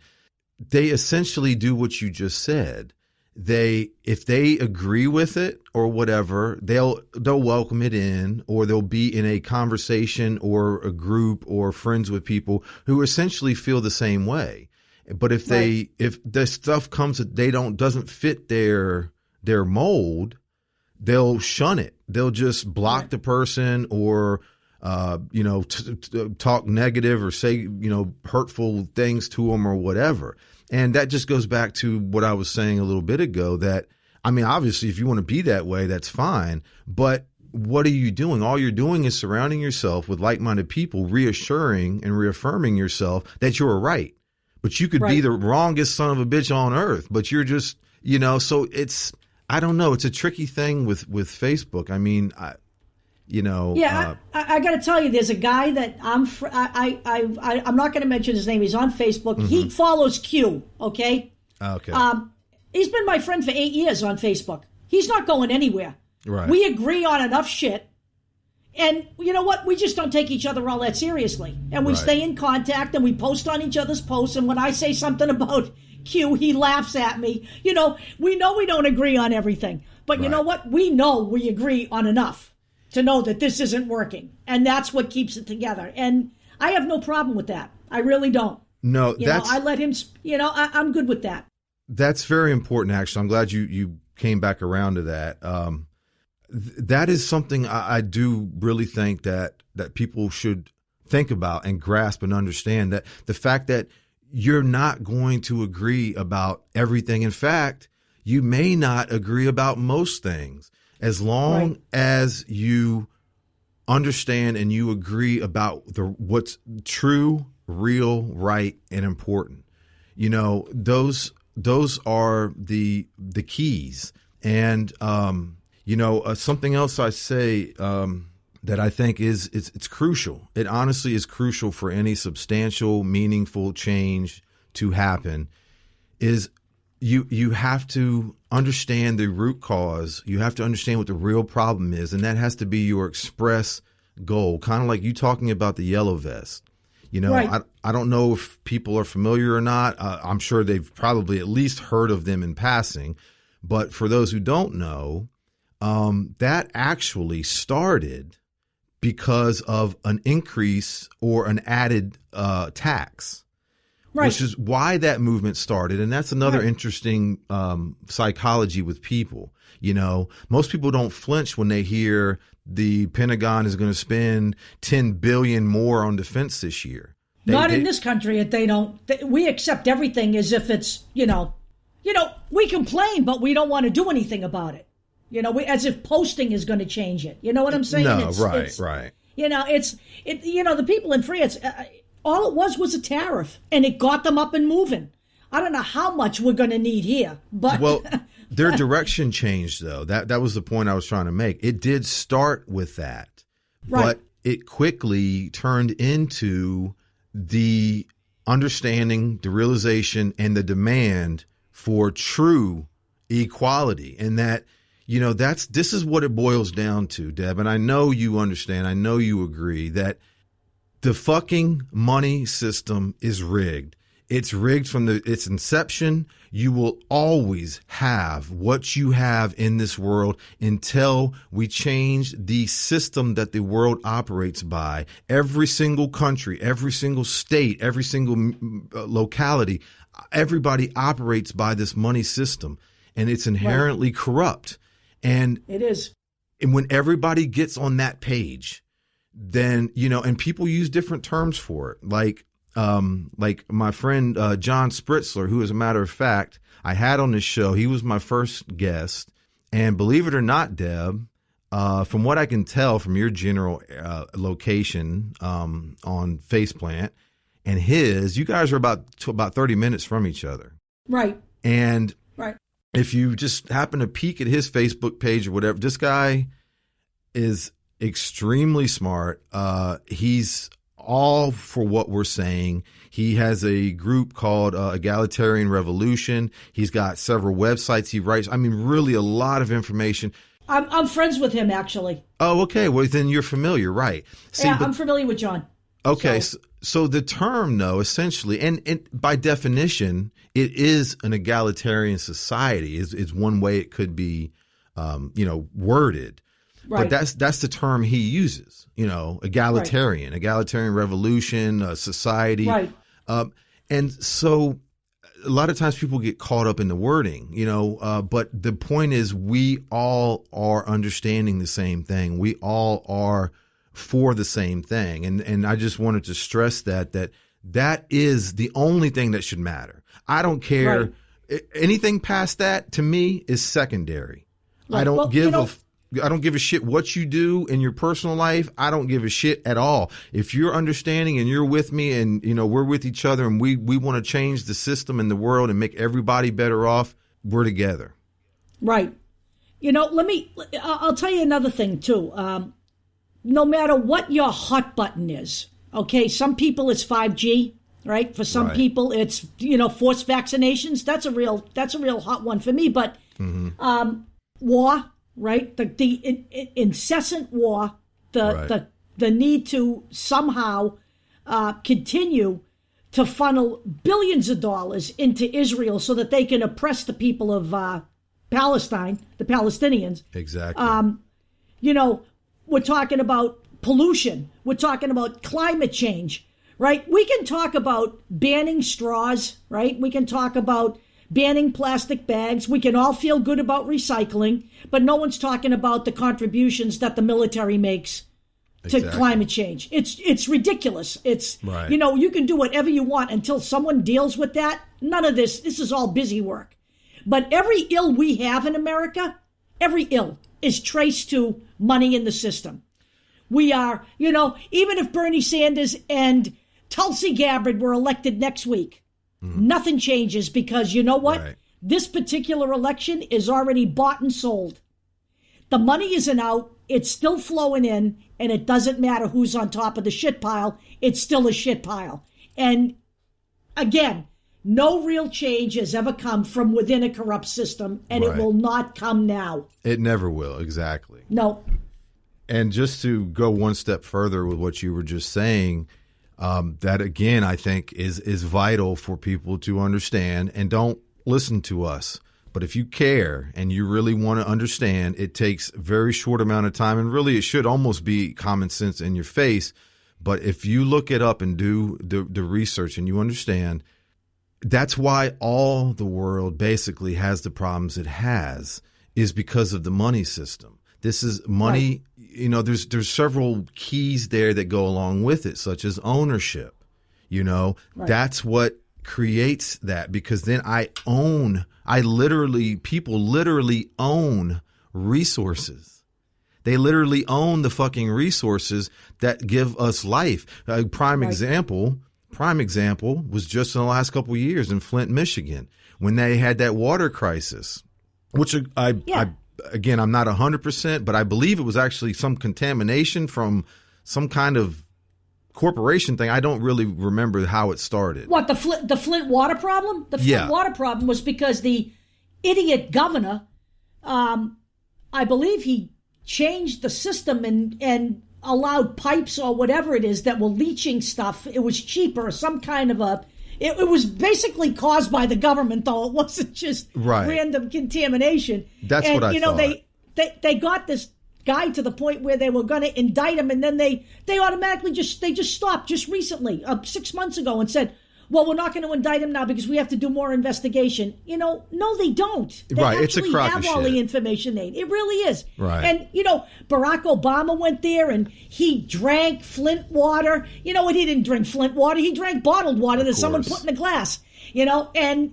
S1: they essentially do what you just said. If they agree with it or whatever, they'll welcome it in, or they'll be in a conversation or a group or friends with people who essentially feel the same way. But if the stuff comes that doesn't fit their mold, they'll shun it. they'll just block the person or, talk negative or say, hurtful things to them or whatever. And that just goes back to what I was saying a little bit ago that, I mean, obviously, if you want to be that way, that's fine. But what are you doing? All you're doing is surrounding yourself with like-minded people, reassuring and reaffirming yourself that you're right. But you could be the wrongest son of a bitch on earth. But you're just, so it's, I don't know. It's a tricky thing with Facebook. I mean, I got to tell you, there's a guy that I'm not going to mention his name. He's on Facebook. Mm-hmm. He follows Q. Okay. Okay.
S2: He's been my friend for 8 years on Facebook. He's not going anywhere.
S1: Right.
S2: We agree on enough shit. And you know what? We just don't take each other all that seriously. And we stay in contact and we post on each other's posts. And when I say something about Q, he laughs at me. We know we don't agree on everything. But you know what? We know we agree on enough to know that this isn't working. And that's what keeps it together. And I have no problem with that. I really don't.
S1: No,
S2: I let him, I'm good with that.
S1: That's very important, actually. I'm glad you came back around to that. That is something I do really think that people should think about and grasp and understand, that the fact that you're not going to agree about everything. In fact, you may not agree about most things, as long as you understand and you agree about what's true, real, right, and important. Those are the keys. And, something else I say that I think it's crucial. It honestly is crucial for any substantial, meaningful change to happen is you have to understand the root cause. You have to understand what the real problem is. And that has to be your express goal, kind of like you talking about the yellow vest. I don't know if people are familiar or not. I'm sure they've probably at least heard of them in passing. But for those who don't know, that actually started because of an increase or an added tax, which is why that movement started. And that's another interesting psychology with people. Most people don't flinch when they hear the Pentagon is going to spend $10 billion more on defense this year.
S2: Not in this country. They don't. We accept everything as if it's, we complain, but we don't want to do anything about it. As if posting is going to change it. You know what I'm saying?
S1: No, right.
S2: The people in France, all it was a tariff, and it got them up and moving. I don't know how much we're going to need here, but
S1: their direction changed, though. That was the point I was trying to make. It did start with that, but it quickly turned into the understanding, the realization, and the demand for true equality. And that, this is what it boils down to, Deb. And I know you understand. I know you agree that the fucking money system is rigged. It's rigged from its inception. You will always have what you have in this world until we change the system that the world operates by. Every single country, every single state, every single locality, everybody operates by this money system, and it's inherently corrupt. And
S2: it is.
S1: And when everybody gets on that page, then, and people use different terms for it, like my friend John Spritzler, who, as a matter of fact, I had on this show. He was my first guest. And believe it or not, Deb, from what I can tell from your general location on Faceplant and his, you guys are about 30 minutes from each other.
S2: Right.
S1: And if you just happen to peek at his Facebook page or whatever, this guy is extremely smart. He's all for what we're saying. He has a group called Egalitarian Revolution. He's got several websites he writes. I mean, really a lot of information.
S2: I'm friends with him, actually.
S1: Oh, okay. Well, then you're familiar, right?
S2: See, I'm familiar with John.
S1: Okay. So the term, though, essentially, and by definition, it is an egalitarian society is one way it could be, worded. Right. But that's the term he uses, egalitarian revolution, society.
S2: Right.
S1: And so a lot of times people get caught up in the wording, but the point is we all are understanding the same thing. We all are for the same thing. And I just wanted to stress that is the only thing that should matter. I don't care. Right. Anything past that to me is secondary. Right. I don't give a shit what you do in your personal life. I don't give a shit at all. If you're understanding and you're with me and, we're with each other and we want to change the system and the world and make everybody better off, we're together.
S2: Right. I'll tell you another thing too. No matter what your hot button is, okay, some people it's 5G. Right. For some people, it's, forced vaccinations. That's a real hot one for me. But war, right? The incessant war, the need to somehow continue to funnel billions of dollars into Israel so that they can oppress the people of Palestine, the Palestinians.
S1: Exactly.
S2: We're talking about pollution. We're talking about climate change. Right? We can talk about banning straws, right? We can talk about banning plastic bags. We can all feel good about recycling, but no one's talking about the contributions that the military makes to climate change. It's ridiculous. It's,
S1: right.
S2: You can do whatever you want until someone deals with that. None of this is all busy work. But every ill we have in America, every ill is traced to money in the system. We are, even if Bernie Sanders and Tulsi Gabbard were elected next week, nothing changes because you know what?
S1: Right.
S2: This particular election is already bought and sold. The money isn't out. It's still flowing in, and it doesn't matter who's on top of the shit pile. It's still a shit pile. And again, no real change has ever come from within a corrupt system, and it will not come now.
S1: It never will. Exactly.
S2: No.
S1: And just to go one step further with what you were just saying, that again, I think is vital for people to understand, and don't listen to us. But if you care and you really want to understand, it takes a very short amount of time, and really it should almost be common sense in your face. But if you look it up and do the research and you understand, that's why all the world basically has the problems it has, is because of the money system. This is money. Right. There's several keys there that go along with it, such as ownership. Right. That's what creates that, because then people literally own resources. They literally own the fucking resources that give us life. Prime example was just in the last couple of years in Flint, Michigan, when they had that water crisis, which Again, I'm not 100%, but I believe it was actually some contamination from some kind of corporation thing. I don't really remember how it started.
S2: What, the Flint water problem? The Flint water problem was because the idiot governor, I believe he changed the system and allowed pipes or whatever it is that were leaching stuff. It was cheaper, some kind of it was basically caused by the government, though. It wasn't just random contamination.
S1: That's what I thought.
S2: They got this guy to the point where they were going to indict him, and then they automatically just stopped just recently, 6 months ago, and said, well, we're not going to indict him now because we have to do more investigation. No, they don't. They
S1: it's a crock
S2: have
S1: of
S2: all
S1: shit.
S2: the information they need. It really is.
S1: Right.
S2: And, Barack Obama went there and he drank Flint water. You know what? He didn't drink Flint water. He drank bottled water that someone put in a glass. And,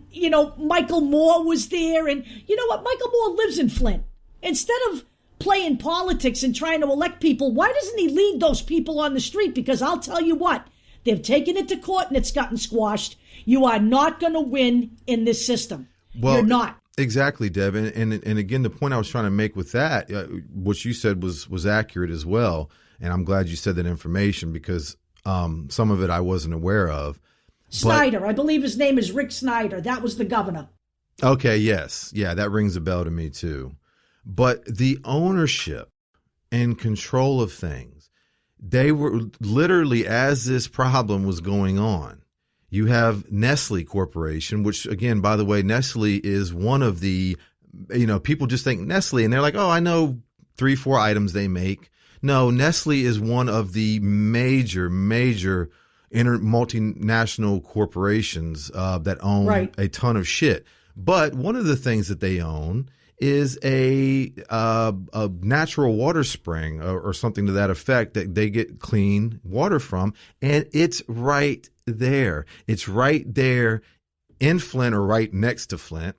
S2: Michael Moore was there. And you know what? Michael Moore lives in Flint. Instead of playing politics and trying to elect people, why doesn't he lead those people on the street? Because I'll tell you what. They've taken it to court and it's gotten squashed. You are not going to win in this system.
S1: Well,
S2: you're not.
S1: Exactly, Deb. And again, the point I was trying to make with that, what you said was accurate as well. And I'm glad you said that information, because some of it I wasn't aware of.
S2: Snyder, I believe his name is Rick Snyder. That was the governor.
S1: Okay, yes. Yeah, that rings a bell to me too. But the ownership and control of things, they were literally, as this problem was going on, you have Nestle Corporation, which, again, by the way, Nestle is one of the, people just think Nestle and they're like, oh, I know 3-4 items they make. No, Nestle is one of the major, multinational corporations that own a ton of shit. But one of the things that they own is a natural water spring or something to that effect that they get clean water from. And it's right there. It's right there in Flint or right next to Flint.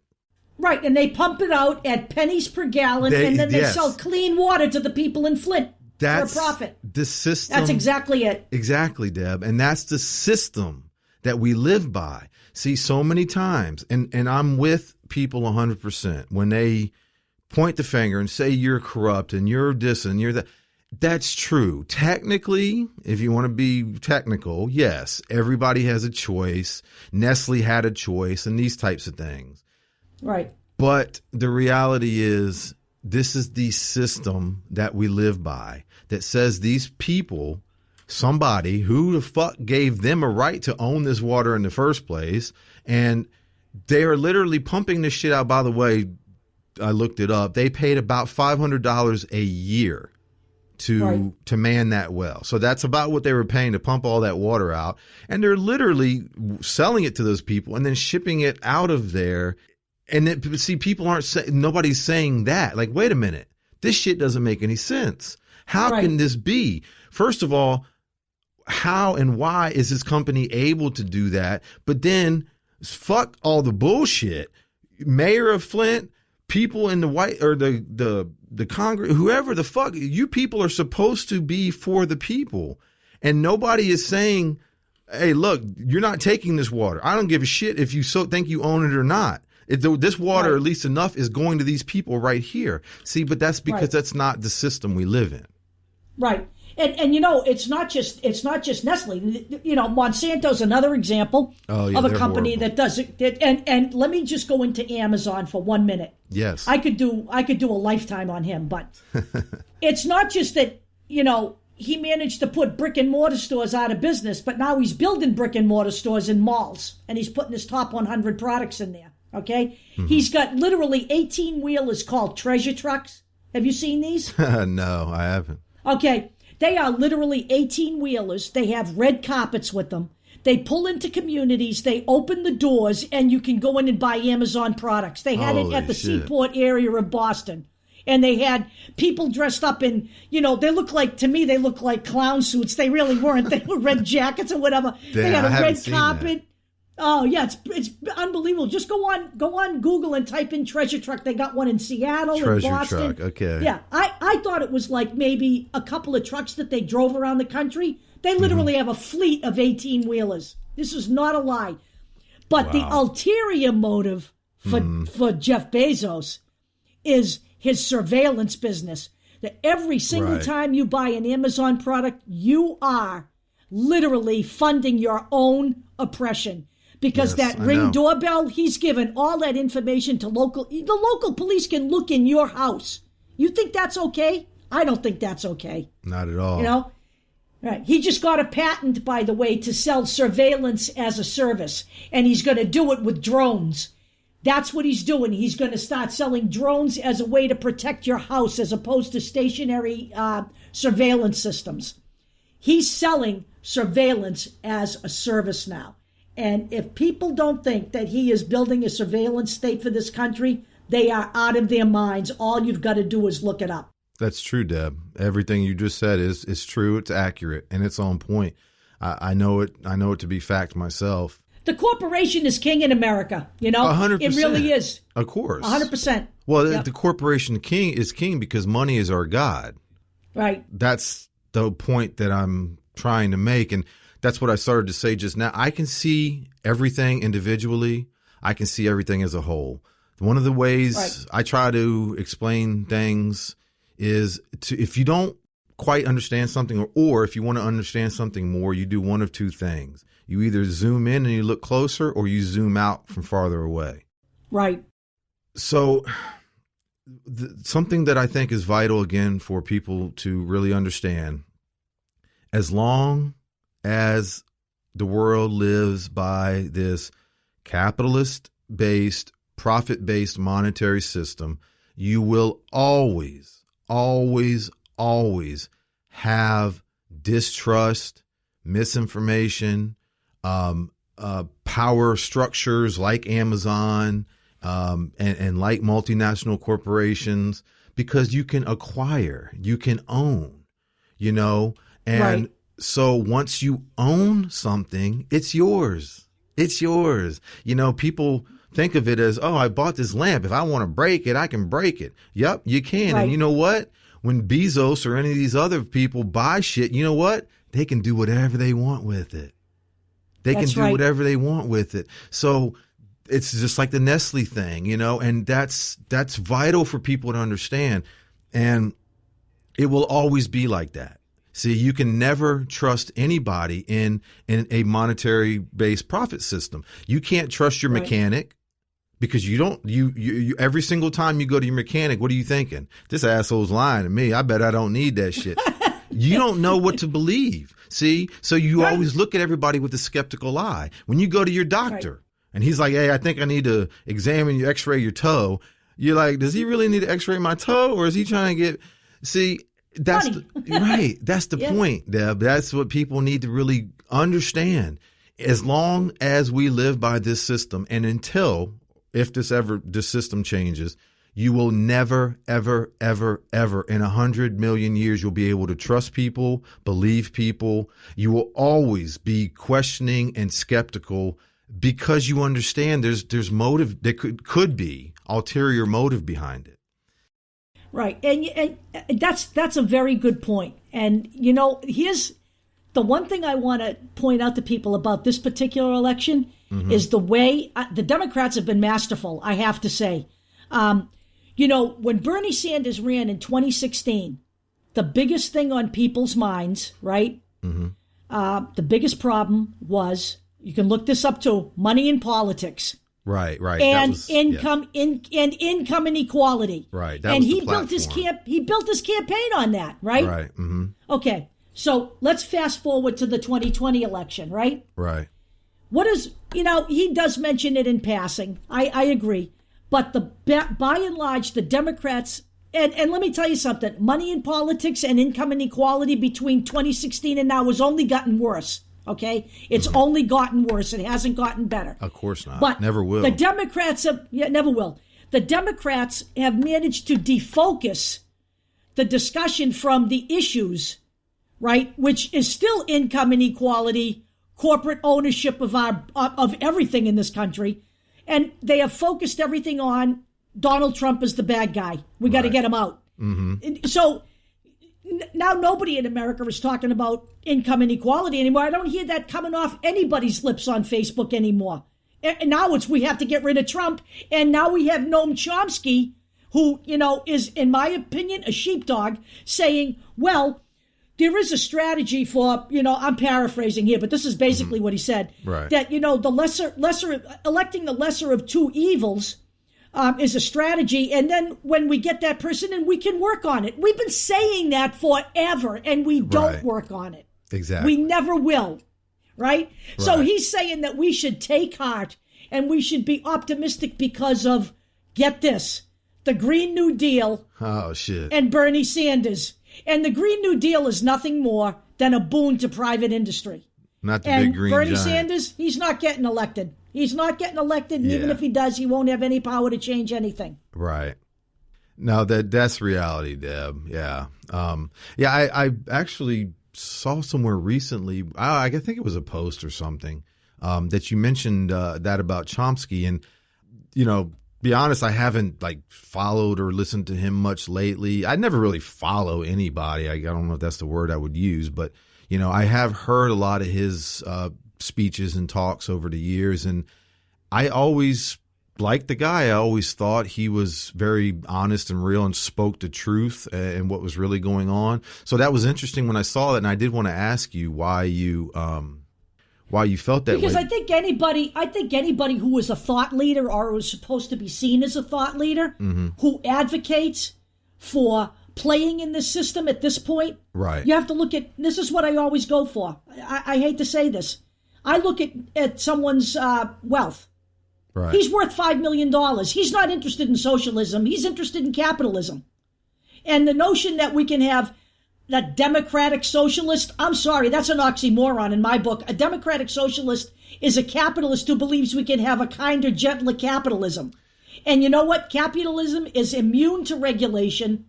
S2: Right. And they pump it out at pennies per gallon, and then they sell clean water to the people in Flint for a profit.
S1: The system.
S2: That's exactly it.
S1: Exactly, Deb. And that's the system that we live by. See, so many times, and I'm with people 100% when they point the finger and say you're corrupt and you're this and you're that. That's true. Technically, if you want to be technical, yes, everybody has a choice. Nestle had a choice and these types of things.
S2: Right.
S1: But the reality is this is the system that we live by that says these people, somebody, who the fuck gave them a right to own this water in the first place, and they are literally pumping this shit out. By the way, I looked it up. They paid about $500 a year to man that well. So that's about what they were paying to pump all that water out. And they're literally selling it to those people and then shipping it out of there. And see, people aren't saying, nobody's saying that. Like, wait a minute, this shit doesn't make any sense. How can this be? First of all, how and why is this company able to do that? But then fuck all the bullshit. Mayor of Flint, people in the white or the Congress, whoever the fuck, you people are supposed to be for the people. And nobody is saying, hey, look, you're not taking this water. I don't give a shit if you think you own it or not. This water, at least enough, is going to these people right here. See, but that's because that's not the system we live in.
S2: Right. And you know, it's not just Nestle. You know, Monsanto's another example of a company that does it. And let me just go into Amazon for 1 minute.
S1: Yes.
S2: I could do a lifetime on him, but it's not just that, you know, he managed to put brick and mortar stores out of business, but now he's building brick and mortar stores in malls, and he's putting his top 100 products in there. Okay? Mm-hmm. He's got literally 18-wheelers called treasure trucks. Have you seen these?
S1: No, I haven't.
S2: Okay. They are literally 18-wheelers. They have red carpets with them. They pull into communities. They open the doors, and you can go in and buy Amazon products. They had it at the Seaport area of Boston. And they had people dressed up in, you know, they look like clown suits. They really weren't. They were red jackets or whatever.
S1: Damn,
S2: they had a red
S1: carpet.
S2: That. Oh yeah, it's unbelievable. Just go on Google and type in treasure truck. They got one in Seattle and Boston.
S1: Treasure truck, okay.
S2: Yeah, I thought it was like maybe a couple of trucks that they drove around the country. They literally have a fleet of 18-wheelers. This is not a lie. But the ulterior motive for Jeff Bezos is his surveillance business. That every single time you buy an Amazon product, you are literally funding your own oppression. Because that Ring doorbell, he's given all that information to the local police can look in your house. You think that's okay? I don't think that's okay.
S1: Not at all.
S2: You know? Right. He just got a patent, by the way, to sell surveillance as a service. And he's going to do it with drones. That's what he's doing. He's going to start selling drones as a way to protect your house as opposed to stationary surveillance systems. He's selling surveillance as a service now. And if people don't think that he is building a surveillance state for this country, they are out of their minds. All you've got to do is look it up.
S1: That's true, Deb. Everything you just said is true. It's accurate, and it's on point. I know it to be fact myself.
S2: The corporation is king in America. You know,
S1: 100%.
S2: It really is.
S1: Of course,
S2: 100%.
S1: Well, the corporation is king because money is our god.
S2: Right.
S1: That's the point that I'm trying to make, and that's what I started to say just now. I can see everything individually. I can see everything as a whole. One of the ways I try to explain things is if you don't quite understand something, or if you want to understand something more, you do one of two things. You either zoom in and you look closer, or you zoom out from farther away.
S2: Right.
S1: So something that I think is vital, again, for people to really understand, as long as the world lives by this capitalist-based, profit-based monetary system, you will always, always, always have distrust, misinformation, power structures like Amazon, and like multinational corporations, because you can acquire, you can own, and
S2: Right.
S1: so once you own something, it's yours. It's yours. People think of it as, oh, I bought this lamp. If I want to break it, I can break it. Yep, you can.
S2: Right.
S1: And you know what? When Bezos or any of these other people buy shit, you know what? They can do whatever they want with it. They
S2: That's
S1: can do
S2: right.
S1: whatever they want with it. So it's just like the Nestle thing, and that's vital for people to understand. And it will always be like that. See, you can never trust anybody in a monetary based profit system. You can't trust your
S2: Right.
S1: mechanic, because you every single time you go to your mechanic, what are you thinking? This asshole's lying to me. I bet I don't need that shit. You don't know what to believe. See, so you
S2: Right.
S1: always look at everybody with a skeptical eye. When you go to your doctor and he's like, hey, I think I need to examine you, x-ray your toe. You're like, does he really need to x-ray my toe, or is he trying to see, that's right. That's the
S2: Yeah.
S1: point, Deb. That's what people need to really understand. As long as we live by this system, and if this system changes, you will never, ever, ever, ever in 100 million years, you'll be able to trust people, believe people. You will always be questioning and skeptical, because you understand there's motive. There could be ulterior motive behind it.
S2: Right. And that's a very good point. And, here's the one thing I want to point out to people about this particular election is the way the Democrats have been masterful, I have to say. When Bernie Sanders ran in 2016, the biggest thing on people's minds, right? The biggest problem was, you can look this up too, money in politics.
S1: Right.
S2: And income income inequality.
S1: Right.
S2: And he built his campaign on that, right?
S1: Right. Mm-hmm.
S2: Okay. So let's fast forward to the 2020 election, right?
S1: Right.
S2: What is, he does mention it in passing. I agree. But by and large, the Democrats, and let me tell you something, money in politics and income inequality between 2016 and now has only gotten worse. Okay? It's only gotten worse. It hasn't gotten better.
S1: Of course not.
S2: But
S1: never will.
S2: The Democrats never will. The Democrats have managed to defocus the discussion from the issues, right, which is still income inequality, corporate ownership of everything in this country, and they have focused everything on Donald Trump as the bad guy. We got to get him out. Mm-hmm. So now nobody in America is talking about income inequality anymore. I don't hear that coming off anybody's lips on Facebook anymore. And now we have to get rid of Trump. And now we have Noam Chomsky, who, is, in my opinion, a sheepdog, saying, well, there is a strategy for, I'm paraphrasing here, but this is basically what he said.
S1: Right.
S2: That, electing the lesser of two evils is a strategy. And then when we get that person in, we can work on it. We've been saying that forever, and we don't work on it.
S1: Exactly.
S2: We never will. Right? So he's saying that we should take heart and we should be optimistic because of, get this, the Green New Deal.
S1: Oh, shit.
S2: And Bernie Sanders. And the Green New Deal is nothing more than a boon to private industry.
S1: Not the
S2: and
S1: big green
S2: Bernie
S1: giant.
S2: Sanders, he's not getting elected. He's not getting elected, and even if he does, he won't have any power to change anything.
S1: Right. No, that's reality, Deb. Yeah. I actually saw somewhere recently, I think it was a post or something, that you mentioned that about Chomsky. And, be honest, I haven't followed or listened to him much lately. I never really follow anybody. I don't know if that's the word I would use, but, I have heard a lot of his speeches and talks over the years. And I always liked the guy. I always thought he was very honest and real and spoke the truth and what was really going on. So that was interesting when I saw that. And I did want to ask you why you felt that way.
S2: Because I think anybody who is a thought leader or who is supposed to be seen as a thought leader, who advocates for playing in this system at this point,
S1: right?
S2: You have to look at, this is what I always go for. I hate to say this. I look at someone's wealth.
S1: Right.
S2: He's worth $5 million. He's not interested in socialism. He's interested in capitalism. And the notion that we can have that democratic socialist, I'm sorry, that's an oxymoron in my book. A democratic socialist is a capitalist who believes we can have a kinder, gentler capitalism. And you know what? Capitalism is immune to regulation,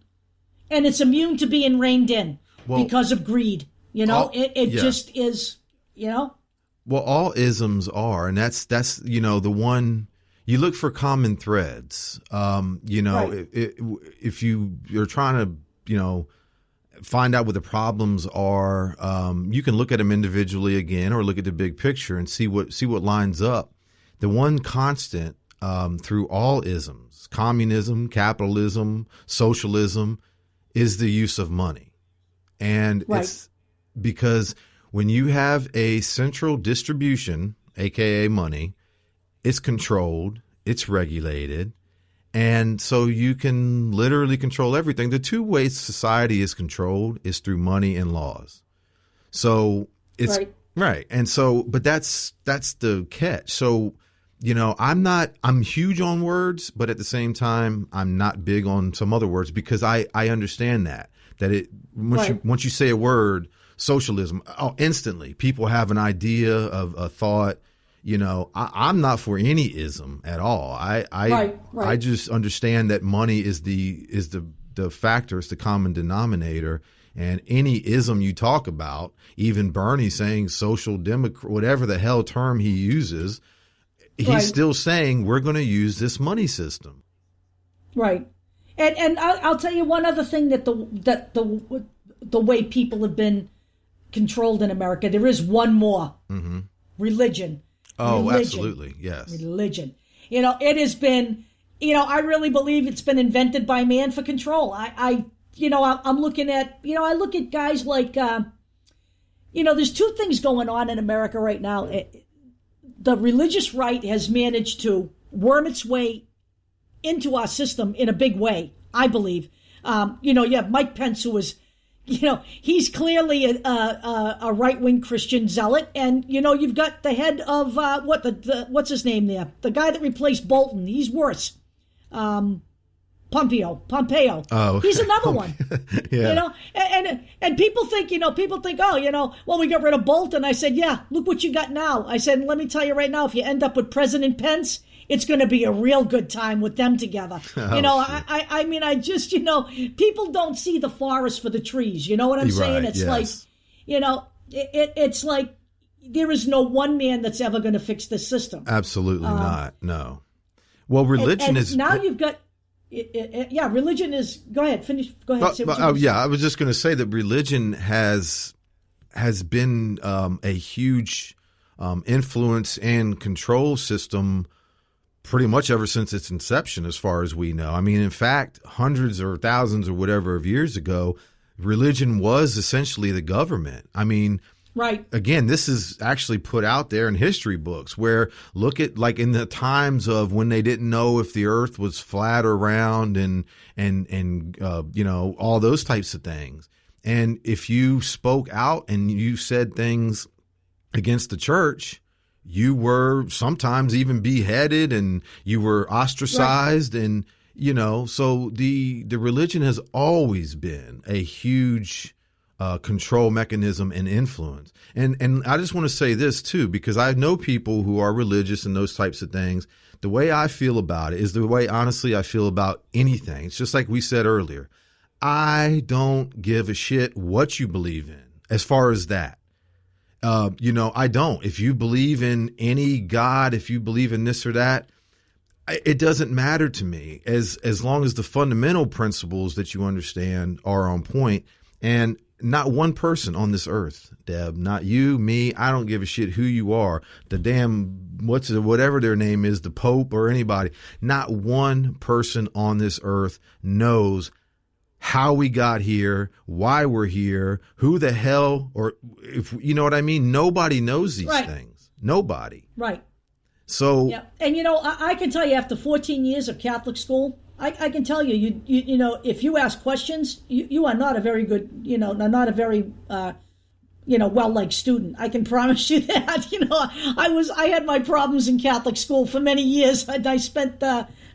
S2: and it's immune to being reined in because of greed. It just is,
S1: Well, all isms are, and that's the one you look for common threads.
S2: Right.
S1: If you're trying to, find out what the problems are, you can look at them individually again, or look at the big picture and see what lines up. The one constant through all isms, communism, capitalism, socialism, is the use of money. And it's because when you have a central distribution, aka money, it's controlled, it's regulated, and so you can literally control everything. The two ways society is controlled is through money and laws. So it's right. And so, but that's the catch. So, I'm huge on words, but at the same time, I'm not big on some other words, because I understand that once you say a word, socialism, instantly people have an idea of a thought. I'm not for any ism at all. I just understand that money is the factor, it's the common denominator, and any ism you talk about, even Bernie saying social democrat, whatever the hell term he uses, he's still saying we're going to use this money system. Right.
S2: And I'll tell you one other thing that the way people have been controlled in America, there is one more. Mm-hmm. Religion.
S1: Oh, absolutely. Yes.
S2: Religion. It has been, I really believe it's been invented by man for control. I'm looking at, I look at guys like, there's two things going on in America right now. The religious right has managed to worm its way into our system in a big way, I believe. You have Mike Pence, who is, he's clearly a right-wing Christian zealot. And, you've got the head of, what's his name there? The guy that replaced Bolton. He's worse. Pompeo.
S1: Oh,
S2: he's another one.
S1: Yeah.
S2: And people think, well, we got rid of Bolton. I said, yeah, look what you got now. I said, let me tell you right now, if you end up with President Pence, it's going to be a real good time with them together. I just, people don't see the forest for the trees. You know what I'm saying? It's like, it's like there is no one man that's ever going to fix this system.
S1: Absolutely not. No. Well, religion is
S2: now you've got. Religion is. Go ahead. Finish. Go ahead.
S1: I was just going to say that religion has been a huge influence and control system pretty much ever since its inception, as far as we know. I mean, in fact, hundreds or thousands or whatever of years ago, religion was essentially the government. I mean,
S2: right.
S1: Again, this is actually put out there in history books, where look at like in the times of when they didn't know if the earth was flat or round and all those types of things. And if you spoke out and you said things against the church, you were sometimes even beheaded and you were ostracized. Right. And, so the religion has always been a huge control mechanism and influence. And I just want to say this too, because I know people who are religious and those types of things. The way I feel about it is the way, honestly, I feel about anything. It's just like we said earlier. I don't give a shit what you believe in as far as that. I don't. If you believe in any God, if you believe in this or that, it doesn't matter to me as long as the fundamental principles that you understand are on point. And not one person on this earth, Deb, not you, me, I don't give a shit who you are. The damn, whatever their name is, the Pope or anybody, not one person on this earth knows how we got here, why we're here, who the hell, or if you know what I mean. Nobody knows these things. Nobody.
S2: Right.
S1: So.
S2: Yeah. And I can tell you, after 14 years of Catholic school, I can tell you, if you ask questions, you are not a very good, not a very, well-liked student. I can promise you that. I had my problems in Catholic school for many years. I spent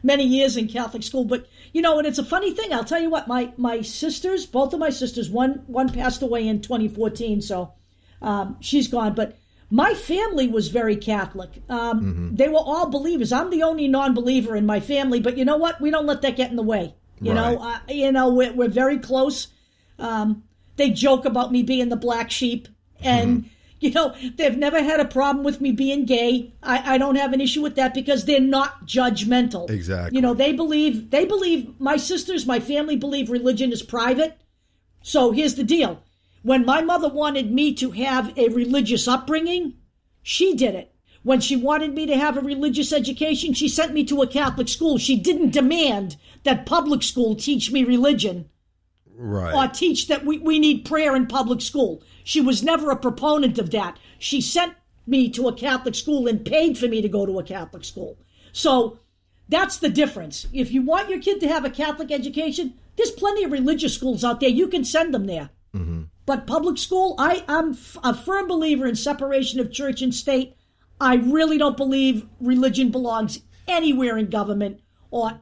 S2: many years in Catholic school. But, and it's a funny thing. I'll tell you what, my sisters, both of my sisters, one passed away in 2014, so she's gone. But my family was very Catholic. They were all believers. I'm the only non-believer in my family, but you know what? We don't let that get in the way. We're very close. They joke about me being the black sheep, and they've never had a problem with me being gay. I don't have an issue with that because they're not judgmental.
S1: Exactly.
S2: They believe, my sisters, my family believe religion is private. So here's the deal. When my mother wanted me to have a religious upbringing, she did it. When she wanted me to have a religious education, she sent me to a Catholic school. She didn't demand that public school teach me religion.
S1: Right.
S2: Or teach that we need prayer in public school. She was never a proponent of that. She sent me to a Catholic school and paid for me to go to a Catholic school. So that's the difference. If you want your kid to have a Catholic education, there's plenty of religious schools out there. You can send them there. Mm-hmm. But public school, I'm a firm believer in separation of church and state. I really don't believe religion belongs anywhere in government or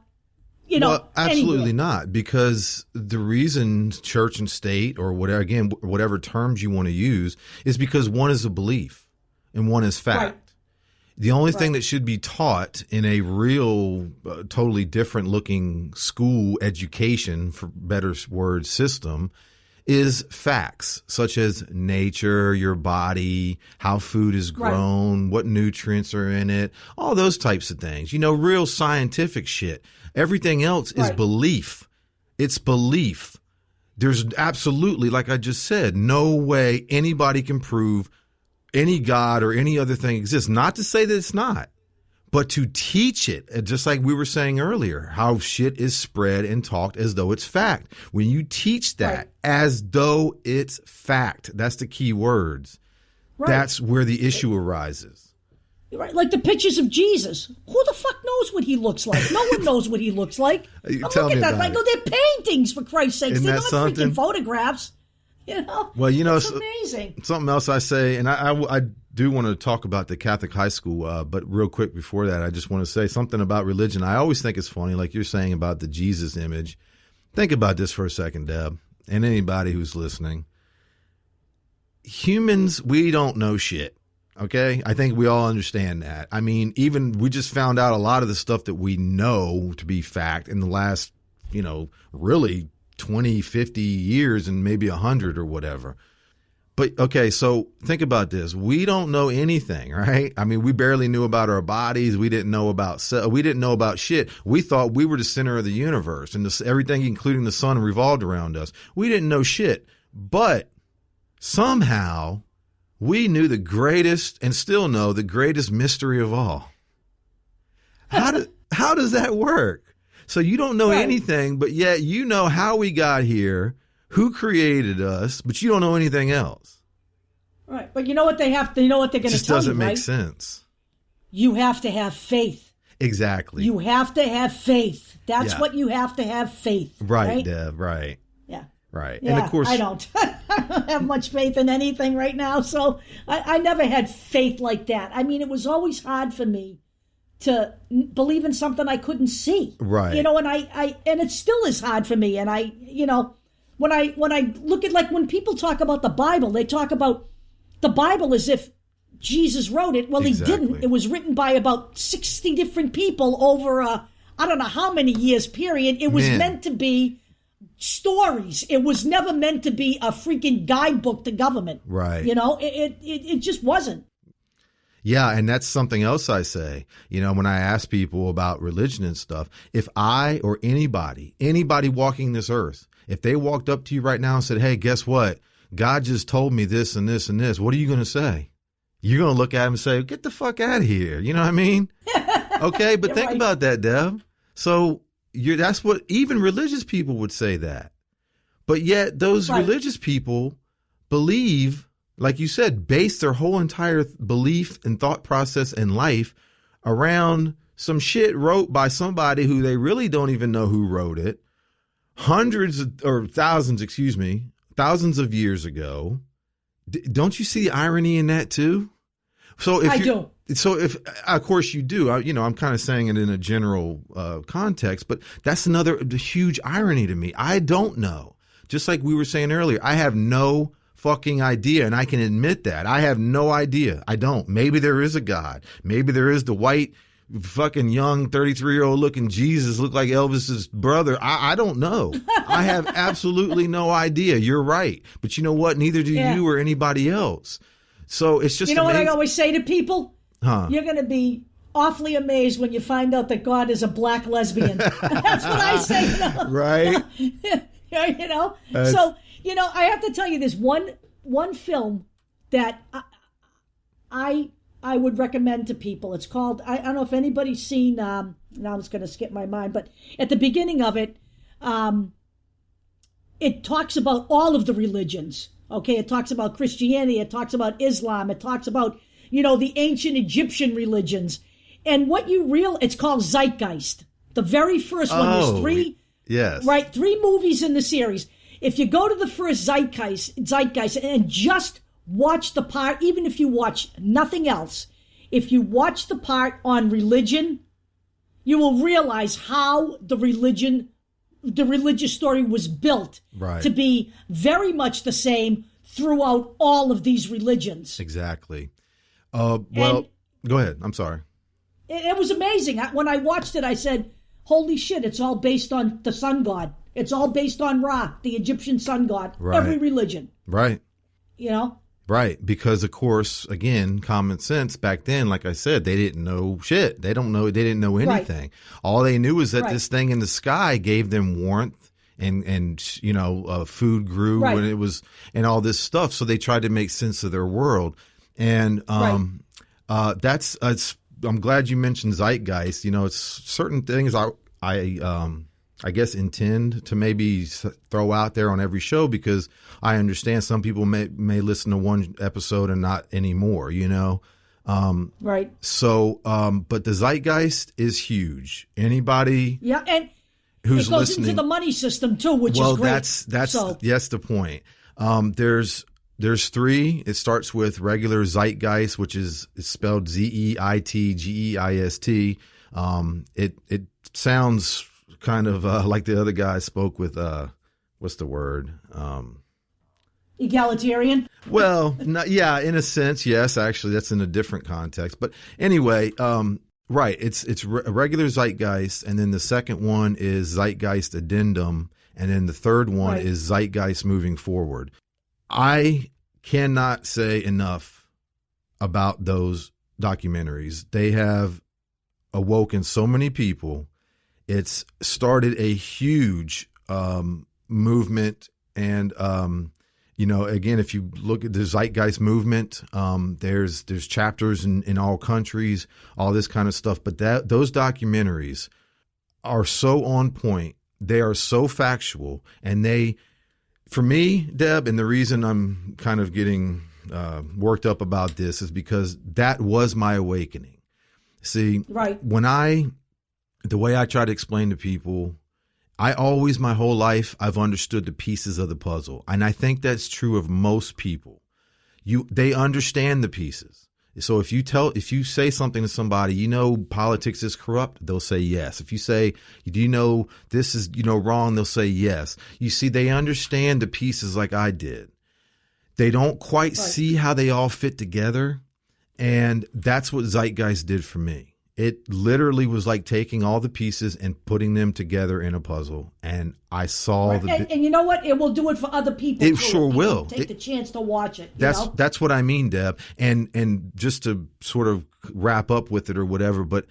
S1: well, absolutely
S2: anywhere.
S1: not, because the reason church and state, or whatever terms you want to use, is because one is a belief and one is fact. Right. The only thing that should be taught in a real, totally different looking school education, for better word, system is facts such as nature, your body, how food is grown, what nutrients are in it, all those types of things. Real scientific shit. Everything else is belief. It's belief. There's absolutely, like I just said, no way anybody can prove any God or any other thing exists. Not to say that it's not, but to teach it, just like we were saying earlier, how shit is spread and talked as though it's fact. When you teach that as though it's fact, that's the key words. Right. That's where the issue arises.
S2: Right, like the pictures of Jesus. Who the fuck knows what he looks like? No one knows what he looks like. Look at that. Like, they're paintings, for Christ's sakes. They're not freaking photographs. Well,
S1: it's
S2: amazing.
S1: Something else I say, and I do want to talk about the Catholic high school, but real quick before that, I just want to say something about religion. I always think it's funny, like you're saying about the Jesus image. Think about this for a second, Deb, and anybody who's listening. Humans, we don't know shit. Okay, I think we all understand that. I mean, even we just found out a lot of the stuff that we know to be fact in the last, really 20, 50 years and maybe 100 or whatever. But okay, so think about this. We don't know anything, right? I mean, we barely knew about our bodies. We didn't know about shit. We thought we were the center of the universe and everything, including the sun, revolved around us. We didn't know shit, but somehow we knew the greatest, and still know the greatest mystery of all. How does that work? So you don't know anything, but yet you know how we got here, who created us, but you don't know anything else.
S2: Right, but you know what they have to, they're going to tell you,
S1: just doesn't make sense.
S2: You have to have faith.
S1: Exactly.
S2: You have to have faith. That's what you have to have faith.
S1: Right, Deb, right.
S2: Yeah.
S1: Right.
S2: Yeah,
S1: and of course,
S2: I don't have much faith in anything right now. So I never had faith like that. I mean, it was always hard for me to believe in something I couldn't see.
S1: Right.
S2: And it still is hard for me. And when I look at, like, when people talk about the Bible, they talk about the Bible as if Jesus wrote it. Well, He didn't. It was written by about 60 different people over I don't know how many years period. It was meant to be stories. It was never meant to be a freaking guidebook to government. Right. It just wasn't.
S1: Yeah, and that's something else I say. When I ask people about religion and stuff, if I or anybody walking this earth, if they walked up to you right now and said, hey, guess what? God just told me this and this and this. What are you going to say? You're going to look at him and say, get the fuck out of here. You know what I mean? Okay, but think about that, Deb. So that's what even religious people would say that. But yet those religious people believe, like you said, base their whole entire belief and thought process in life around some shit wrote by somebody who they really don't even know who wrote it. Thousands of years ago. Don't you see the irony in that too? So if
S2: I do.
S1: So if, of course you do, I'm kind of saying it in a general context, but that's another huge irony to me. I don't know. Just like we were saying earlier, I have no fucking idea, and I can admit that. I have no idea. I don't. Maybe there is a God. Maybe there is the white fucking young 33-year-old looking Jesus, look like Elvis's brother. I don't know. I have absolutely no idea. You're right. But you know what? Neither do you or anybody else. So it's just
S2: what
S1: amazing.
S2: I always say to people? You're going to be awfully amazed when you find out that God is a black lesbian. That's what I say.
S1: Right.
S2: So, I have to tell you this one film that I would recommend to people. It's called, I don't know if anybody's seen, now it's going to skip my mind, but at the beginning of it, it talks about all of the religions. Okay, it talks about Christianity, it talks about Islam, it talks about, the ancient Egyptian religions. And it's called Zeitgeist. The very first one, there's three.
S1: Yes.
S2: Right, 3 movies in the series. If you go to the first Zeitgeist and just watch the part, even if you watch nothing else, if you watch the part on religion, you will realize how the religious story was built to be very much the same throughout all of these religions.
S1: Exactly. Go ahead. I'm sorry.
S2: It was amazing. When I watched it, I said, holy shit, it's all based on the sun god. It's all based on Ra, the Egyptian sun god.
S1: Right.
S2: Every religion.
S1: Right.
S2: Right.
S1: Because of course, again, common sense back then, like I said, they didn't know shit. They didn't know anything. Right. All they knew was that this thing in the sky gave them warmth and food grew and it was, and all this stuff. So they tried to make sense of their world. And, I'm glad you mentioned Zeitgeist. It's certain things I guess intend to maybe throw out there on every show because I understand some people may listen to one episode and not anymore,
S2: Right.
S1: So, but the Zeitgeist is huge. Anybody
S2: and
S1: who's
S2: it goes
S1: listening
S2: into the money system too, which is great.
S1: That's the point. There's 3. It starts with regular Zeitgeist, which is spelled Zeitgeist. It sounds kind of like the other guy spoke with what's the word?
S2: Egalitarian.
S1: Well, in a sense, yes. Actually, that's in a different context. But anyway, right. It's a regular Zeitgeist, and then the second one is Zeitgeist Addendum, and then the third one is Zeitgeist Moving Forward. I cannot say enough about those documentaries. They have awoken so many people. It's started a huge movement. And, again, if you look at the Zeitgeist movement, there's chapters in all countries, all this kind of stuff. But those documentaries are so on point. They are so factual, and for me, Deb, and the reason I'm kind of getting worked up about this is because that was my awakening. See, the way I try to explain to people, I always, my whole life, I've understood the pieces of the puzzle. And I think that's true of most people. They understand the pieces. So if you say something to somebody, politics is corrupt, they'll say yes. If you say, do you know this is, wrong, they'll say yes. You see, they understand the pieces like I did. They don't quite see how they all fit together. And that's what Zeitgeist did for me. It literally was like taking all the pieces and putting them together in a puzzle. And I saw
S2: and you know what? It will do it for other people.
S1: It sure will.
S2: Take the chance to watch it.
S1: That's what I mean, Deb. And just to sort of wrap up with it or whatever, but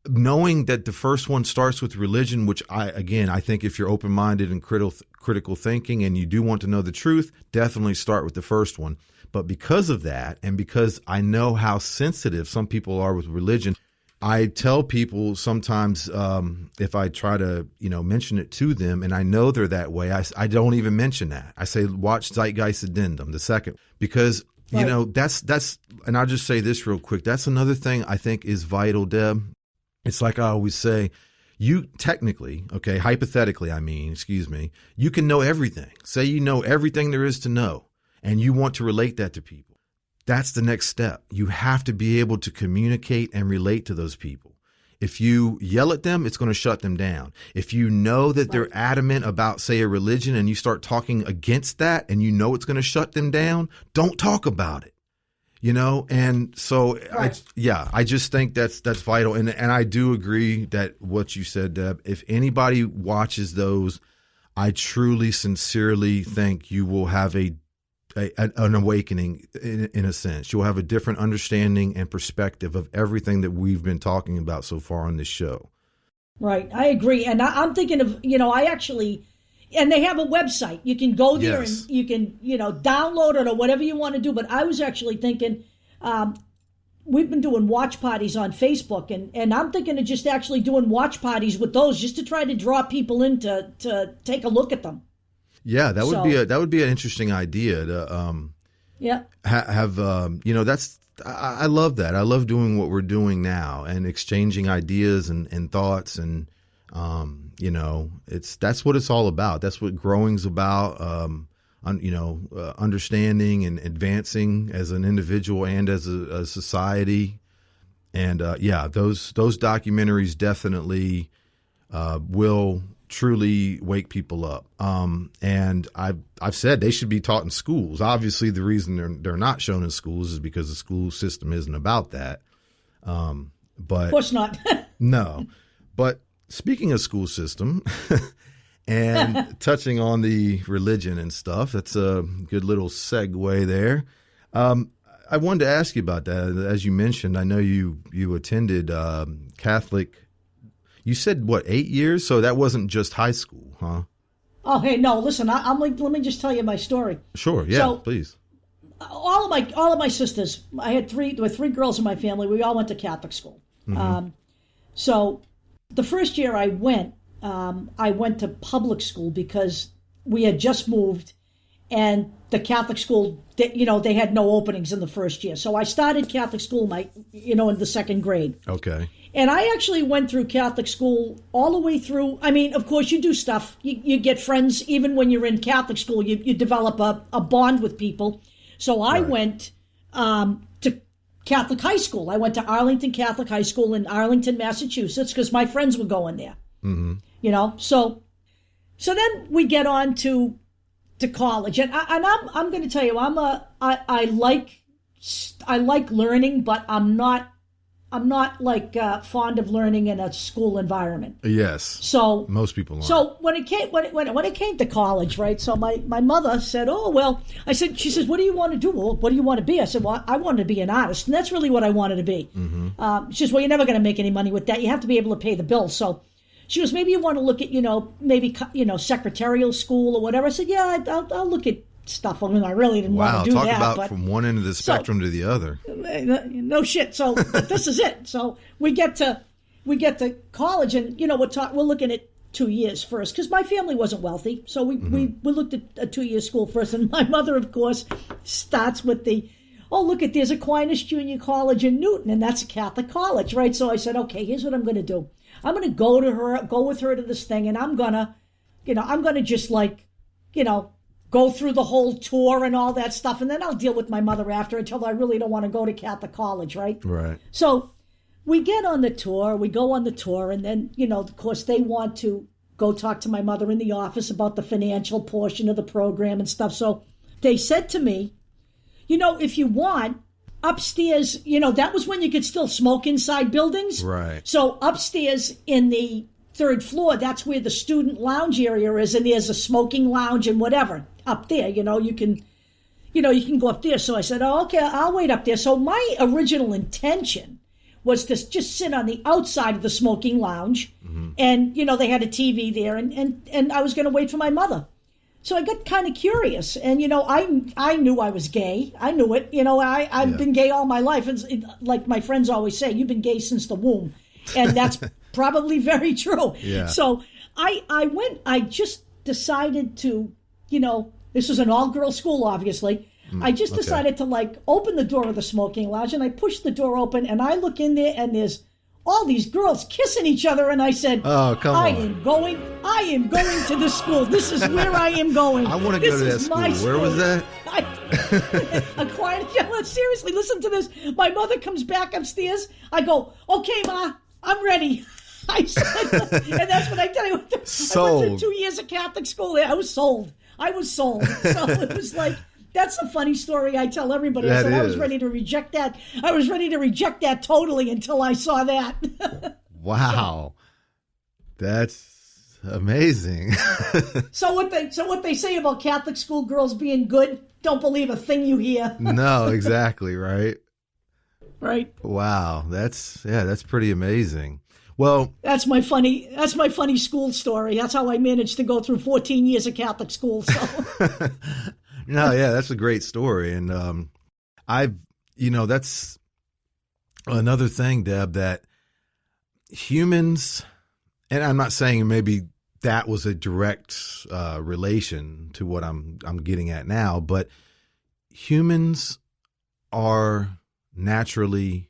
S1: knowing that the first one starts with religion, which I think if you're open-minded and critical thinking and you do want to know the truth, definitely start with the first one. But because of that, and because I know how sensitive some people are with religion, I tell people sometimes if I try to, mention it to them, and I know they're that way, I don't even mention that. I say, watch Zeitgeist Addendum, the second, because, that's, and I'll just say this real quick. That's another thing I think is vital, Deb. It's like I always say, you technically, hypothetically, you can know everything. Say you know everything there is to know, and you want to relate that to people. that's the next step. You have to be able to communicate and relate to those people. If you yell at them, it's going to shut them down. If you know that they're adamant about, say, a religion, and you start talking against that and you know it's going to shut them down, don't talk about it. And so, I just think that's vital. And I do agree that what you said, Deb, if anybody watches those, I truly, sincerely think you will have an awakening in a sense. You'll have a different understanding and perspective of everything that we've been talking about so far on this show. Right.
S2: I agree. And I'm thinking of, and they have a website. You can go there and you can, download it or whatever you want to do. But I was actually thinking, we've been doing watch parties on Facebook, and I'm thinking of just actually doing watch parties with those just to try to draw people in to take a look at them.
S1: Yeah, that would be an interesting idea to have I love that. I love doing what we're doing now and exchanging ideas and thoughts, and that's what it's all about. That's what growing's about. Understanding and advancing as an individual and as a society. And those documentaries definitely will truly wake people up. And I've said they should be taught in schools. Obviously, the reason they're not shown in schools is because the school system isn't about that. But
S2: of course not.
S1: No. But speaking of school system and touching on the religion and stuff, that's a good little segue there. I wanted to ask you about that. As you mentioned, I know you attended Catholic. You said, 8 years? So that wasn't just high school, huh?
S2: Oh, hey, no, listen, let me just tell you my story.
S1: Sure, yeah, please.
S2: All of my sisters, there were three girls in my family. We all went to Catholic school. Mm-hmm. So the first year I went to public school because we had just moved, and the Catholic school, they had no openings in the first year. So I started Catholic school in the second grade. Okay. And I actually went through Catholic school all the way through. I mean, of course, you do stuff. You get friends. Even when you're in Catholic school, you develop a bond with people. So I went to Catholic high school. I went to Arlington Catholic High School in Arlington, Massachusetts, because my friends were going there. Mm-hmm. So then we get on to college, and I'm going to tell you, I like learning, but I'm not like fond of learning in a school environment.
S1: Yes. So most people aren't.
S2: So when it came to college, right? So my mother said, "Oh well," she says, "What do you want to do?" "Well, what do you want to be?" I said, "Well, I wanted to be an artist, and that's really what I wanted to be." Mm-hmm. She says, "Well, you're never going to make any money with that. You have to be able to pay the bills." So she goes, "Maybe you want to look at maybe secretarial school or whatever." I said, "Yeah, I'll look at stuff." I mean, I really didn't want to do that. Wow, talk about
S1: from one end of the spectrum to the other.
S2: No shit. So this is it. So we get to college, and we're looking at 2 years first because my family wasn't wealthy. So we looked at a 2-year school first, and my mother, of course, starts with there's Aquinas Junior College in Newton, and that's a Catholic college, right? So I said, okay, here's what I'm going to do. I'm going to go with her to this thing, and I'm gonna just go through the whole tour and all that stuff, and then I'll deal with my mother after until I really don't want to go to Catholic college, right? Right. So we go on the tour, and then, of course, they want to go talk to my mother in the office about the financial portion of the program and stuff. So they said to me, if you want, upstairs, that was when you could still smoke inside buildings. Right. So upstairs in the third floor, that's where the student lounge area is, and there's a smoking lounge and whatever up there. You can go up there. So I said, "Oh, okay, I'll wait up there." So my original intention was to just sit on the outside of the smoking lounge, and they had a TV there, and I was going to wait for my mother. So I got kind of curious, and I knew I was gay. I knew it. I've been gay all my life, and like my friends always say, you've been gay since the womb, and that's probably very true. Yeah. So I went. I just decided to, this was an all-girl school, obviously. I just decided to open the door of the smoking lounge, and I pushed the door open, and I look in there, and there's all these girls kissing each other, and I said,
S1: "Oh, come on!
S2: I am going to this school. This is where I am going.
S1: I want to go to that school. Where was that?"
S2: Seriously, listen to this. My mother comes back upstairs. I go, "Okay, Ma, I'm ready." I said, and that's what I tell you. I went through 2 years of Catholic school. I was sold. So it was like, that's a funny story I tell everybody. I said I was ready to reject that. I was ready to reject that totally until I saw that.
S1: Wow. That's amazing.
S2: So what they say about Catholic school girls being good, don't believe a thing you hear.
S1: No, exactly, right?
S2: Right.
S1: Wow. That's pretty amazing. Well,
S2: that's my funny school story. That's how I managed to go through 14 years of Catholic school. So
S1: no, yeah, that's a great story. And that's another thing, Deb, that humans, and I'm not saying maybe that was a direct relation to what I'm getting at now, but humans are naturally,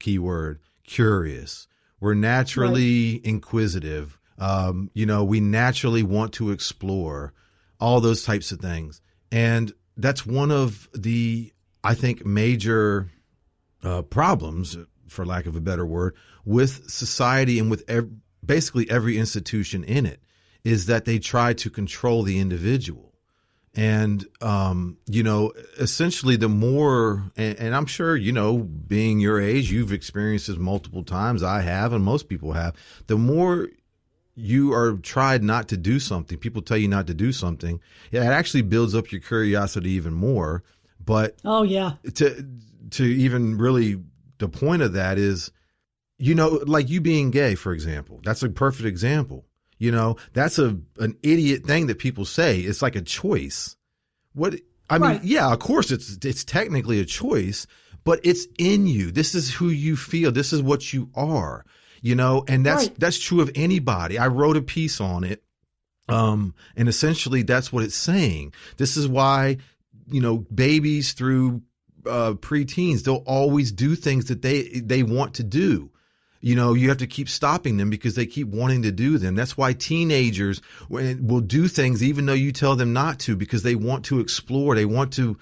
S1: keyword, curious. We're naturally inquisitive. We naturally want to explore all those types of things. And that's one of the, I think, major problems, for lack of a better word, with society and with basically every institution in it, is that they try to control the individual. And, essentially the more, and I'm sure, being your age, you've experienced this multiple times. I have, and most people have. The more you are tried not to do something, people tell you not to do something, it actually builds up your curiosity even more. But
S2: oh yeah,
S1: to even really, the point of that is, like you being gay, for example, that's a perfect example. That's an idiot thing that people say. It's like a choice. Yeah, of course it's technically a choice, but it's in you. This is who you feel. This is what you are, and that's true of anybody. I wrote a piece on it. And essentially that's what it's saying. This is why, babies through preteens, they'll always do things that they want to do. You have to keep stopping them because they keep wanting to do them. That's why teenagers will do things even though you tell them not to, because they want to explore. They want to,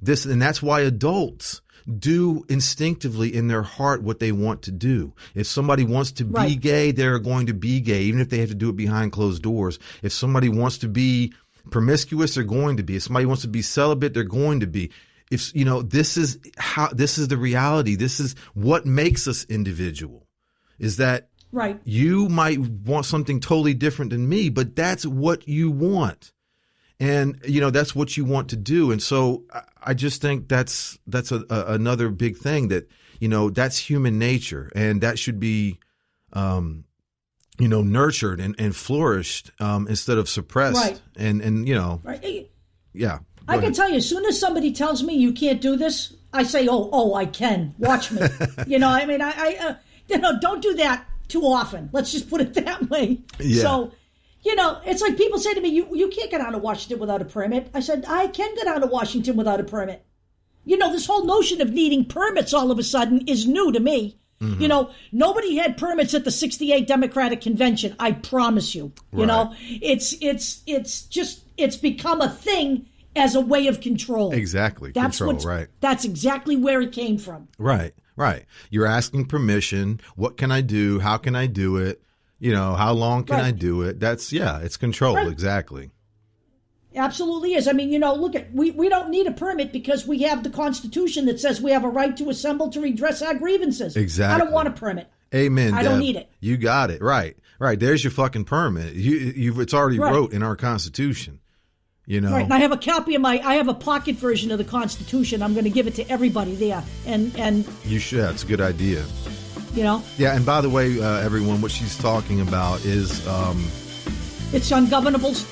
S1: this. And that's why adults do instinctively in their heart what they want to do. If somebody wants to be gay, they're going to be gay, even if they have to do it behind closed doors. If somebody wants to be promiscuous, they're going to be. If somebody wants to be celibate, they're going to be. If this is the reality. This is what makes us individual, is that you might want something totally different than me, but that's what you want. And, that's what you want to do. And so I just think that's another big thing that, that's human nature, and that should be, nurtured and flourished, instead of suppressed yeah.
S2: I can tell you, as soon as somebody tells me you can't do this, I say, oh, I can. Watch me. I don't do that too often. Let's just put it that way.
S1: Yeah.
S2: So, it's like people say to me, you can't get down to Washington without a permit. I said, I can get down to Washington without a permit. This whole notion of needing permits all of a sudden is new to me. Mm-hmm. Nobody had permits at the 68 Democratic Convention. I promise you. It's become a thing as a way of control.
S1: Exactly.
S2: That's exactly where it came from.
S1: Right. You're asking permission. What can I do? How can I do it? How long can I do it? It's control. Right. Exactly.
S2: Absolutely is. Look we don't need a permit because we have the Constitution that says we have a right to assemble to redress our grievances.
S1: Exactly.
S2: I don't want a permit.
S1: Amen.
S2: I don't need it.
S1: You got it. Right. There's your fucking permit. It's already wrote in our Constitution.
S2: Right. And I have a copy of I have a pocket version of the Constitution. I'm going to give it to everybody there. And
S1: you should. It's a good idea.
S2: Yeah.
S1: And by the way, everyone, what she's talking about is
S2: it's Ungovernables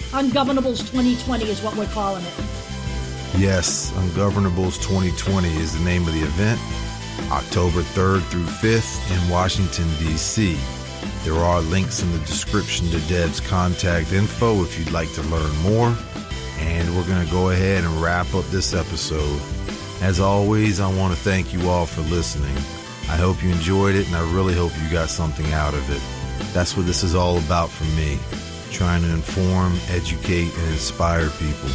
S2: 2020 is what we're calling it.
S1: Yes, Ungovernables 2020 is the name of the event. October 3rd through 5th in Washington, D.C. There are links in the description to Deb's contact info if you'd like to learn more. And we're going to go ahead and wrap up this episode. As always, I want to thank you all for listening. I hope you enjoyed it, and I really hope you got something out of it. That's what this is all about for me, trying to inform, educate, and inspire people.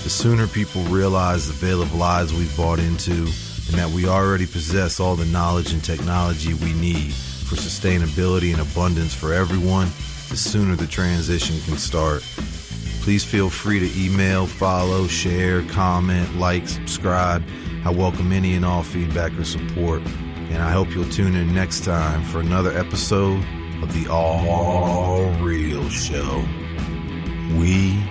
S1: The sooner people realize the veil of lies we've bought into, and that we already possess all the knowledge and technology we need for sustainability and abundance for everyone, the sooner the transition can start. Please feel free to email, follow, share, comment, like, subscribe. I welcome any and all feedback or support. And I hope you'll tune in next time for another episode of the All Real Show. We